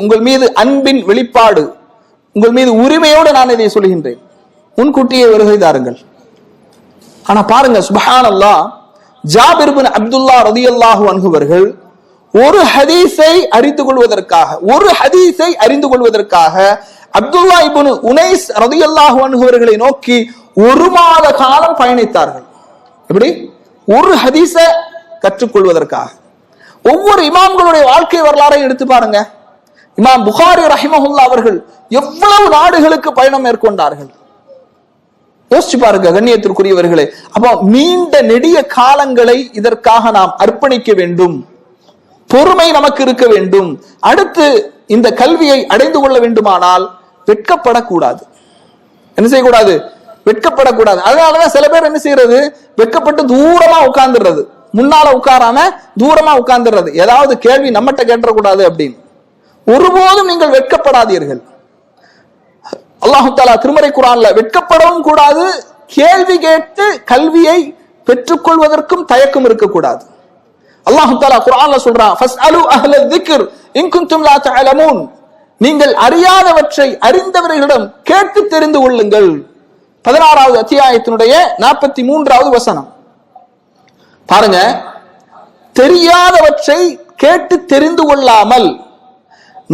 உங்கள் மீது அன்பின் வெளிப்பாடு, உங்கள் மீது உரிமையோடு நான் இதை சொல்கின்றேன். முன்கூட்டியே வருகை தாருங்கள். ஆனா பாருங்க, சுப்ஹானல்லாஹ், ஜாபிர் இப்னு அப்துல்லா ரலியல்லாஹு அன்ஹு அவர்கள் ஒரு ஹதீஸை அறிந்து கொள்வதற்காக அப்துல்லா இப்னு உனைஸ் ரலியல்லாஹு அன்ஹு அவர்களை நோக்கி 1 மாத காலம் பயணித்தார்கள். எப்படி? ஒரு ஹதீஸை கற்றுக்கொள்வதற்காக. ஒவ்வொரு இமாம்களுடைய வாழ்க்கை வரலாறை எடுத்து பாருங்க. இமாம் புகாரி ரஹிமஹுல்லா அவர்கள் எவ்வளவு நாடுகளுக்கு பயணம் மேற்கொண்டார்கள் யோசிச்சு பாருங்க கண்ணியத்திற்குரியவர்களே. அப்போ நீண்ட நெடிய காலங்களை இதற்காக நாம் அர்ப்பணிக்க வேண்டும். பொறுமை நமக்கு இருக்க வேண்டும். அடுத்து இந்த கல்வியை அடைந்து கொள்ள வேண்டுமானால் வெட்கப்படக்கூடாது. என்ன செய்யக்கூடாது? வெட்கப்படக்கூடாது. அதனாலதான் சில பேர் என்ன செய்யறது, வெட்கப்பட்டு தூரமா உட்கார்ந்துடுறது, முன்னால உட்காராம தூரமா உட்கார்ந்துடுறது, ஏதாவது கேள்வி நம்மகிட்ட கேட்டக்கூடாது அப்படின்னு. ஒருபோதும் நீங்கள் வெட்கப்படாதீர்கள். அல்லாஹு தஆலா திருமறை குர்ஆன்ல வெட்கப்படவும் கூடாது, கேள்வி கேட்டு கல்வியை பெற்றுக்கொள்வதற்கும் தயக்கம் இருக்கக்கூடாது. அல்லாஹு தஆலா குர்ஆன்ல சொல்றான், ஃபஸ்அலு அஹ்ல ذிக்ர் இன் குன்தும் லா தஅலமூன், நீங்கள் அறியாதவற்றை அறிந்தவர்களிடம் கேட்டு தெரிந்து கொள்ளுங்கள். 16வது அத்தியாயத்தினுடைய 43வது வசனம் பாருங்க. தெரியாதவற்றை கேட்டு தெரிந்து கொள்ளாமல்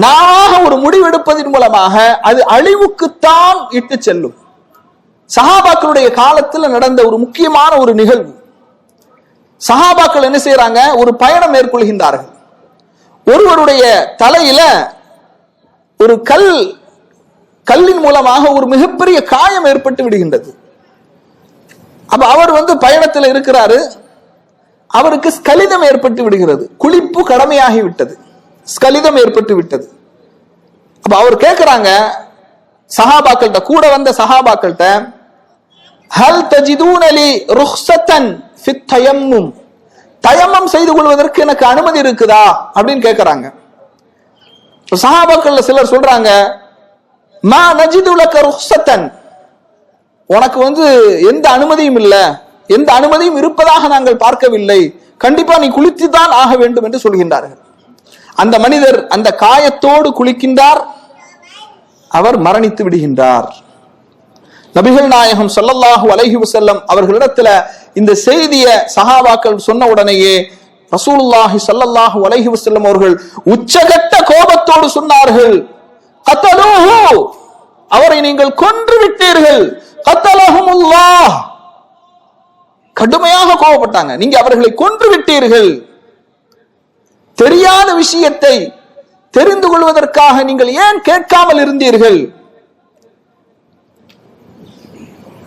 நாம ஒரு முடிவெடுப்பதன் மூலமாக அது அழிவுக்குத்தான் இட்டு செல்லும். சஹாபாக்களுடைய காலத்தில் நடந்த ஒரு முக்கியமான ஒரு நிகழ்வு. சஹாபாக்கள் என்ன செய்யறாங்க, ஒரு பயணம் மேற்கொள்கின்றார்கள். ஒருவருடைய தலையில ஒரு கல்லின் மூலமாக ஒரு மிகப்பெரிய காயம் ஏற்பட்டு விடுகின்றது. அப்ப அவர் பயணத்தில் இருக்கிறாரு, அவருக்கு ஸ்கலிதம் ஏற்பட்டு விடுகிறது, குளிப்பு கடமையாகி விட்டது, ஸ்கலிதம் ஏற்பட்டு விட்டது. அப்ப அவர் கேட்கிறாங்க சஹாபாக்கள்கிட்ட, கூட வந்த சஹாபாக்கள்கிட்ட, ஹல் தஜிதூன லி ருக்ஸத்தன் ஃபித் தயம்மும், தயம்மம் செய்து கொள்வதற்கு எனக்கு அனுமதி இருக்குதா அப்படின்னு கேட்கிறாங்க. சஹாபாக்கள்ல சிலர் சொல்றாங்க, மா நஜிது லக ருக்ஸத்தன், உனக்கு எந்த அனுமதியும் இல்ல, எந்த அனுமதியும் இருப்பதாக நாங்கள் பார்க்கவில்லை, கண்டிப்பா நீ குளித்துதான் ஆக வேண்டும் என்று சொல்கின்றார்கள். அந்த மனிதர் அந்த காயத்தோடு குளிக்கின்றார், அவர் மரணித்து விடுகின்றார். நபிகள் நாயகம் ஸல்லல்லாஹு அலைஹி வஸல்லம் அவர்களிடத்துல இந்த செய்தியை சஹாபாக்கள் சொன்ன உடனேயே ரசூலுல்லாஹி ஸல்லல்லாஹு அலைஹி வஸல்லம் அவர்கள் உச்சகட்ட கோபத்தோடு சொன்னார்கள், கத்தலூஹு, அவரை நீங்கள் கொன்று விட்டீர்கள், கத்தலஹுமுல்லாஹ், கடுமையாக கோபப்பட்டாங்க, நீங்க அவர்களை கொன்று விட்டீர்கள். தெரியாத விஷயத்தை தெரிந்து கொள்வதற்காக நீங்கள் ஏன் கேட்காமல் இருந்தீர்கள்?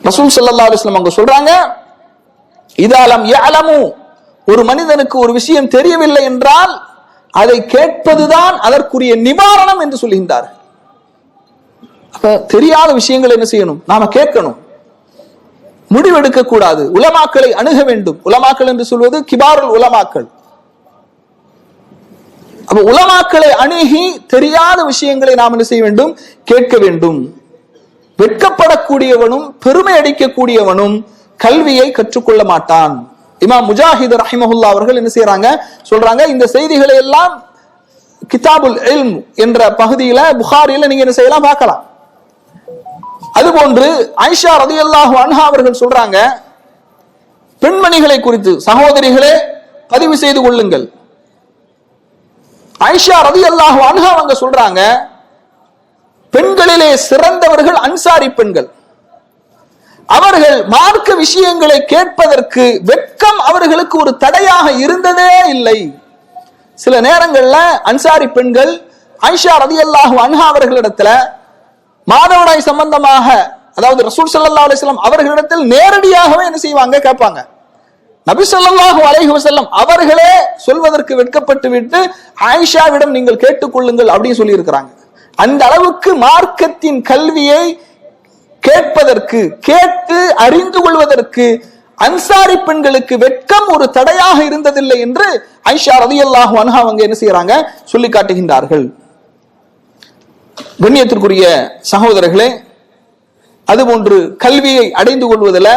ரசூல் ஸல்லல்லாஹு அலைஹி வஸல்லம் அவங்க சொல்றாங்க, இதாலம் யஅலமு, ஒரு மனிதனுக்கு ஒரு விஷயம் தெரியவில்லை என்றால் அதை கேட்பதுதான் அதற்குரிய நிவாரணம் என்று சொல்கின்றார். அப்ப தெரியாத விஷயங்கள் என்ன செய்யணும், நாம கேட்கணும், முடிவெடுக்க கூடாது, உலமாக்களை அணுக வேண்டும். உலமாக்கள் என்று சொல்வது கிபாருல் உலமாக்கள். அப்ப உலமாக்களை அணுகி தெரியாத விஷயங்களை நாம் என்ன செய்ய வேண்டும், கேட்க வேண்டும். வெட்கப்படக்கூடியவனும் பெருமை அடிக்கக்கூடியவனும் கல்வியை கற்றுக்கொள்ள மாட்டான். இமாம் முஜாஹித் ரஹிமஹுல்லா அவர்கள் என்ன செய்யறாங்க, சொல்றாங்க, இந்த செய்திகளை எல்லாம் கிதாபுல் இல்ம் என்ற பகுதியில புகாரில நீங்க என்ன செய்யலாம், பார்க்கலாம். அதுபோன்று ஆயிஷா ரலியல்லாஹு அன்ஹா அவர்கள் சொல்றாங்க, பெண்மணிகளை குறித்து சகோதரிகளே பதிவு செய்து கொள்ளுங்கள். ஆயிஷா ரலியல்லாஹு அன்ஹா அவங்க சொல்றாங்க, பெண்களிலே சிறந்தவர்கள் அன்சாரி பெண்கள். அவர்கள் மார்க்க விஷயங்களை கேட்பதற்கு வெட்கம் அவர்களுக்கு ஒரு தடையாக இருந்ததே இல்லை. சில நேரங்கள்ல அன்சாரி பெண்கள் ஆயிஷா ரலியல்லாஹு அன்ஹா அவர்களிடத்துல மாதவிடாய் சம்பந்தமாக, அதாவது ரசூல் ஸல்லல்லாஹு அலைஹி வஸல்லம் அவர்களிடத்தில் நேரடியாகவே என்ன செய்வாங்க, கேட்பாங்க. நபி ஸல்லல்லாஹு அலைஹி வஸல்லம் அவர்களே சொல்வதற்கு வெட்கப்பட்டு விட்டு ஆயிஷாவிடம் நீங்கள் கேட்டுக்கொள்ளுங்கள் அப்படின்னு சொல்லி இருக்கிறாங்க. அந்த அளவுக்கு மார்க்கத்தின் கல்வியை கேட்பதற்கு, கேட்டு அறிந்து கொள்வதற்கு அன்சாரி பெண்களுக்கு வெட்கம் ஒரு தடையாக இருந்ததில்லை என்று ஆயிஷா ரலியல்லாஹு அன்ஹா அவங்க என்ன செய்யறாங்க, சொல்லி காட்டுகின்றார்கள். கண்ணியத்திற்குரிய சகோதரர்களே, அதுபோன்று கல்வியை அடைந்து கொள்வதில்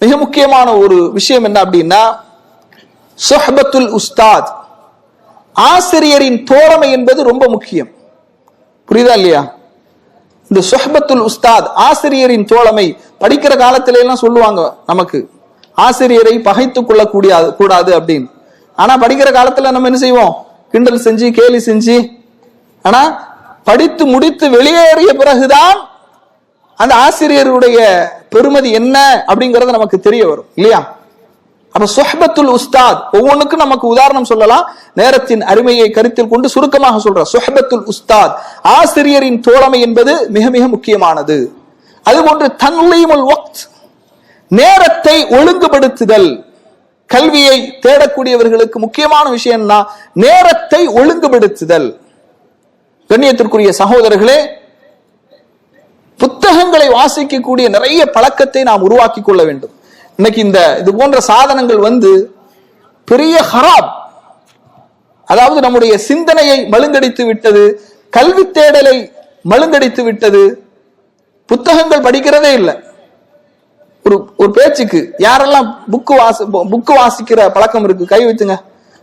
மிக முக்கியமான ஒரு விஷயம் என்ன அப்படின்னா, சுஹ்பத்துல் உஸ்தாத், ஆசிரியரின் தோழமை என்பது ரொம்ப முக்கியம். புரியுதா இல்லையா? இந்த சுஹ்பத்துல் உஸ்தாத், ஆசிரியரின் தோழமை, படிக்கிற காலத்தில எல்லாம் சொல்லுவாங்க நமக்கு, ஆசிரியரை பகைத்துக் கொள்ள கூடாது அப்படின்னு. ஆனா படிக்கிற காலத்துல நம்ம என்ன செய்வோம்? கிண்டல் செஞ்சு கேலி செஞ்சு. ஆனா படித்து முடித்து வெளியேறிய பிறகுதான் அந்த ஆசிரியருடைய பெருமதி என்ன அப்படிங்கறது நமக்கு தெரிய வரும் இல்லையா? அப்ப சுஹ்பத்துல் உஸ்தாத், ஒவ்வொன்றுக்கும் நமக்கு உதாரணம் சொல்லலாம். நேரத்தின் அருமையை கருத்தில் கொண்டு சுருக்கமாக சொல்ற சுஹ்பத்துல் உஸ்தாத், ஆசிரியரின் தோழமை என்பது மிக மிக முக்கியமானது. அதுபோன்று தன்லீமுல் வக்த், நேரத்தை ஒழுங்குபடுத்துதல். கல்வியை தேடக்கூடியவர்களுக்கு முக்கியமான விஷயம்னா நேரத்தை ஒழுங்குபடுத்துதல். கண்ணியத்திற்குரிய சகோதரர்களே, புத்தகங்களை வாசிக்கக்கூடிய நிறைய பழக்கத்தை நாம் உருவாக்கி கொள்ள வேண்டும். இன்னைக்கு இது போன்ற சாதனங்கள் பெரிய ஹராப், அதாவது நம்முடைய சிந்தனையை மழுங்கடித்து விட்டது, கல்வி தேடலை மழுங்கடித்து விட்டது. புத்தகங்கள் படிக்கிறதே இல்லை. ஒரு பேச்சுக்கு யாரெல்லாம் புக்கு வாசிக்கிற பழக்கம் இருக்கு கை வைத்துங்க.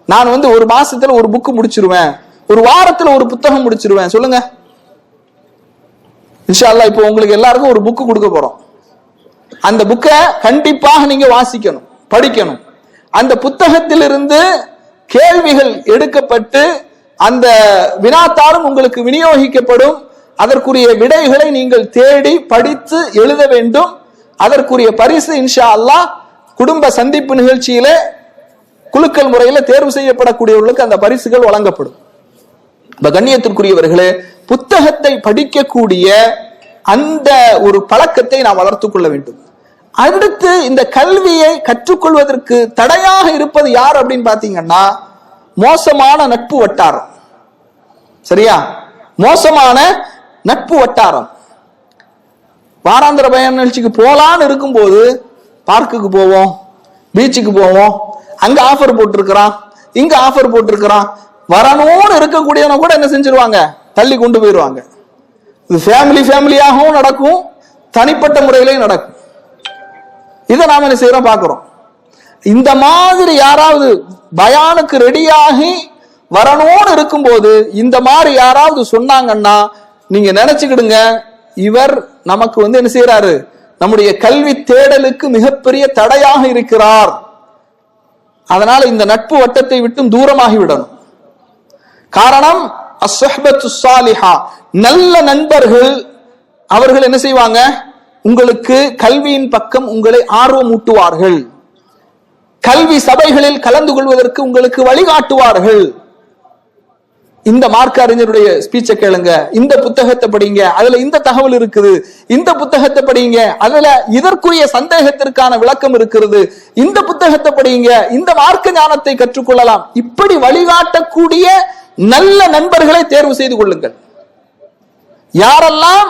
நான் ஒரு மாசத்துல ஒரு புக்கு முடிச்சிருவேன், ஒரு வாரத்துல ஒரு புத்தகம் முடிச்சிருவேன். சொல்லுங்க. இன்ஷா அல்லாஹ் இப்போ உங்களுக்கு எல்லாருக்கும் ஒரு புக்கு கொடுக்க போறோம். அந்த புக்கை கண்டிப்பாக நீங்க வாசிக்கணும், படிக்கணும். அந்த புத்தகத்திலிருந்து கேள்விகள் எடுக்கப்பட்டு அந்த வினாத்தாளும் உங்களுக்கு விநியோகிக்கப்படும். அதற்குரிய விடைகளை நீங்கள் தேடி படித்து எழுத வேண்டும். அதற்குரிய பரிசு இன்ஷா அல்லாஹ் குடும்ப சந்திப்பு நிகழ்ச்சியிலே குலுக்கல் முறையில் தேர்வு செய்யப்படக்கூடியவர்களுக்கு அந்த பரிசுகள் வழங்கப்படும். கண்ணியத்திற்குரியவர்களே, புத்தகத்தை படிக்கக்கூடிய அந்த ஒரு பழக்கத்தை நாம் வளர்த்துக் கொள்ள வேண்டும். அடுத்து இந்த கல்வியை கற்றுக்கொள்வதற்கு தடையாக இருப்பது யார் அப்படின்னு பாத்தீங்கன்னா மோசமான நட்பு வட்டாரம். சரியா? மோசமான நட்பு வட்டாரம். வாராந்திர பயண நிகழ்ச்சிக்கு போலான்னு இருக்கும்போது பார்க்குக்கு போவோம், பீச்சுக்கு போவோம், அங்க ஆஃபர் போட்டிருக்கிறான், இங்க ஆஃபர் போட்டிருக்கிறான், வரணும்னு இருக்கக்கூடியவன கூட என்ன செஞ்சிருவாங்க? தள்ளி கொண்டு போயிடுவாங்க. இது ஃபேமிலியாகவும் நடக்கும், தனிப்பட்ட முறையிலையும் நடக்கும். இதை நாம என்ன செய்யறோம் பார்க்கிறோம். இந்த மாதிரி யாராவது பயானுக்கு ரெடியாகி வரணும்னு இருக்கும்போது இந்த மாதிரி யாராவது சொன்னாங்கன்னா நீங்க நினைச்சுக்கிடுங்க, இவர் நமக்கு என்ன செய்யறாரு? நம்முடைய கல்வி தேடலுக்கு மிகப்பெரிய தடையாக இருக்கிறார். அதனால இந்த நட்பு வட்டத்தை விட்டும் தூரமாகி விடணும். காரணம் அஸ்ஸஹ்பத்து ஸாலிஹா, நல்ல நண்பர்கள். அவர்கள் என்ன செய்வாங்க? உங்களுக்கு கல்வியின் பக்கம் உங்களை ஆர்வமூட்டுவார்கள். கல்வி சபைகளில் கலந்து கொள்வதற்கு உங்களுக்கு வழிகாட்டுவார்கள். இந்த மார்க்க அறிஞருடைய ஸ்பீச்சை கேளுங்க, இந்த புத்தகத்தை படிங்க, அதுல இந்த தகவல் இருக்குது, இந்த புத்தகத்தை படிங்க, அதுல இதற்குரிய சந்தேகத்திற்கான விளக்கம் இருக்கிறது, இந்த புத்தகத்தை படிங்க, இந்த மார்க்க ஞானத்தை கற்றுக்கொள்ளலாம். இப்படி வழிகாட்டக்கூடிய நல்ல நண்பர்களை தேர்வு செய்து கொள்ளுங்கள். யாரெல்லாம்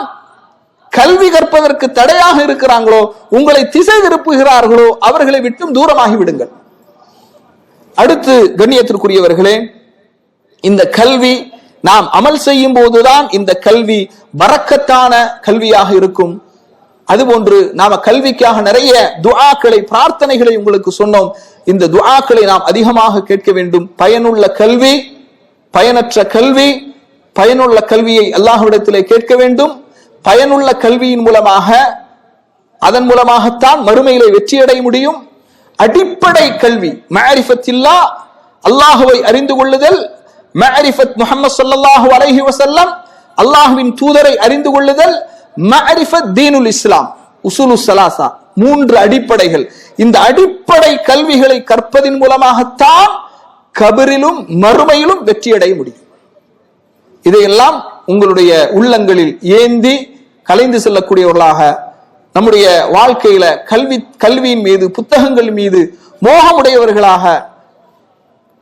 கல்வி கற்பதற்கு தடையாக இருக்கிறாங்களோ, உங்களை திசை திருப்புகிறார்களோ, அவர்களை விட்டும் தூரமாகி விடுங்கள். அடுத்து கண்ணியத்திற்குரியவர்களே, இந்த கல்வி நாம் அமல் செய்யும் போதுதான் இந்த கல்வி பரக்கத்தான கல்வியாக இருக்கும். அதுபோன்று நாம கல்விக்காக நிறைய துஆக்களை, பிரார்த்தனைகளை உங்களுக்கு சொன்னோம். இந்த துஆக்களை நாம் அதிகமாக கேட்க வேண்டும். பயனுள்ள கல்வி, பயனற்ற கல்வி, பயனுள்ள கல்வியை அல்லாஹ்விடத்திலே கேட்க வேண்டும். பயனுள்ள கல்வியின் மூலமாக, அதன் மூலமாகத்தான் மறுமையிலே வெற்றியடைய முடியும். அடிப்படை கல்வி மஅரிஃபத்தில்லாஹ், அல்லாஹ்வை அறிந்து கொள்ளுதல், மஅரிஃபத் முஹம்மது ஸல்லல்லாஹு அலைஹி வஸல்லம், அல்லாஹ்வின் தூதரை அறிந்து கொள்ளுதல், மஅரிஃபத் தீனுல் இஸ்லாம், உசூலுஸ் ஸலாஸா, 3 அடிப்படைகள். இந்த அடிப்படை கல்விகளை கற்பதின் மூலமாகத்தான் கபரிலும் மறுமையிலும் வெற்றியடைய முடியும். இதையெல்லாம் உங்களுடைய உள்ளங்களில் ஏந்தி கலைந்து செல்லக்கூடியவர்களாக, நம்முடைய வாழ்க்கையில கல்வியின் மீது, புத்தகங்கள் மீது மோகமுடையவர்களாக,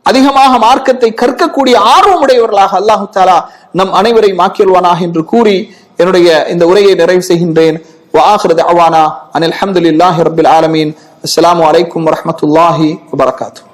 அதிகமாக மார்க்கத்தை கற்கக்கூடிய ஆர்வமுடையவர்களாக அல்லாஹு தஆலா நம் அனைவரையும் ஆக்கியல்வானாக என்று கூறி என்னுடைய இந்த உரையை நிறைவு செய்கின்றேன். வஆகிரு தஅவானா அனில் ஹம்துலில்லாஹி ரப்பில் ஆலமீன். அஸ்ஸலாமு அலைக்கும் வரஹ்மத்துல்லாஹி வபரகாத்துஹு.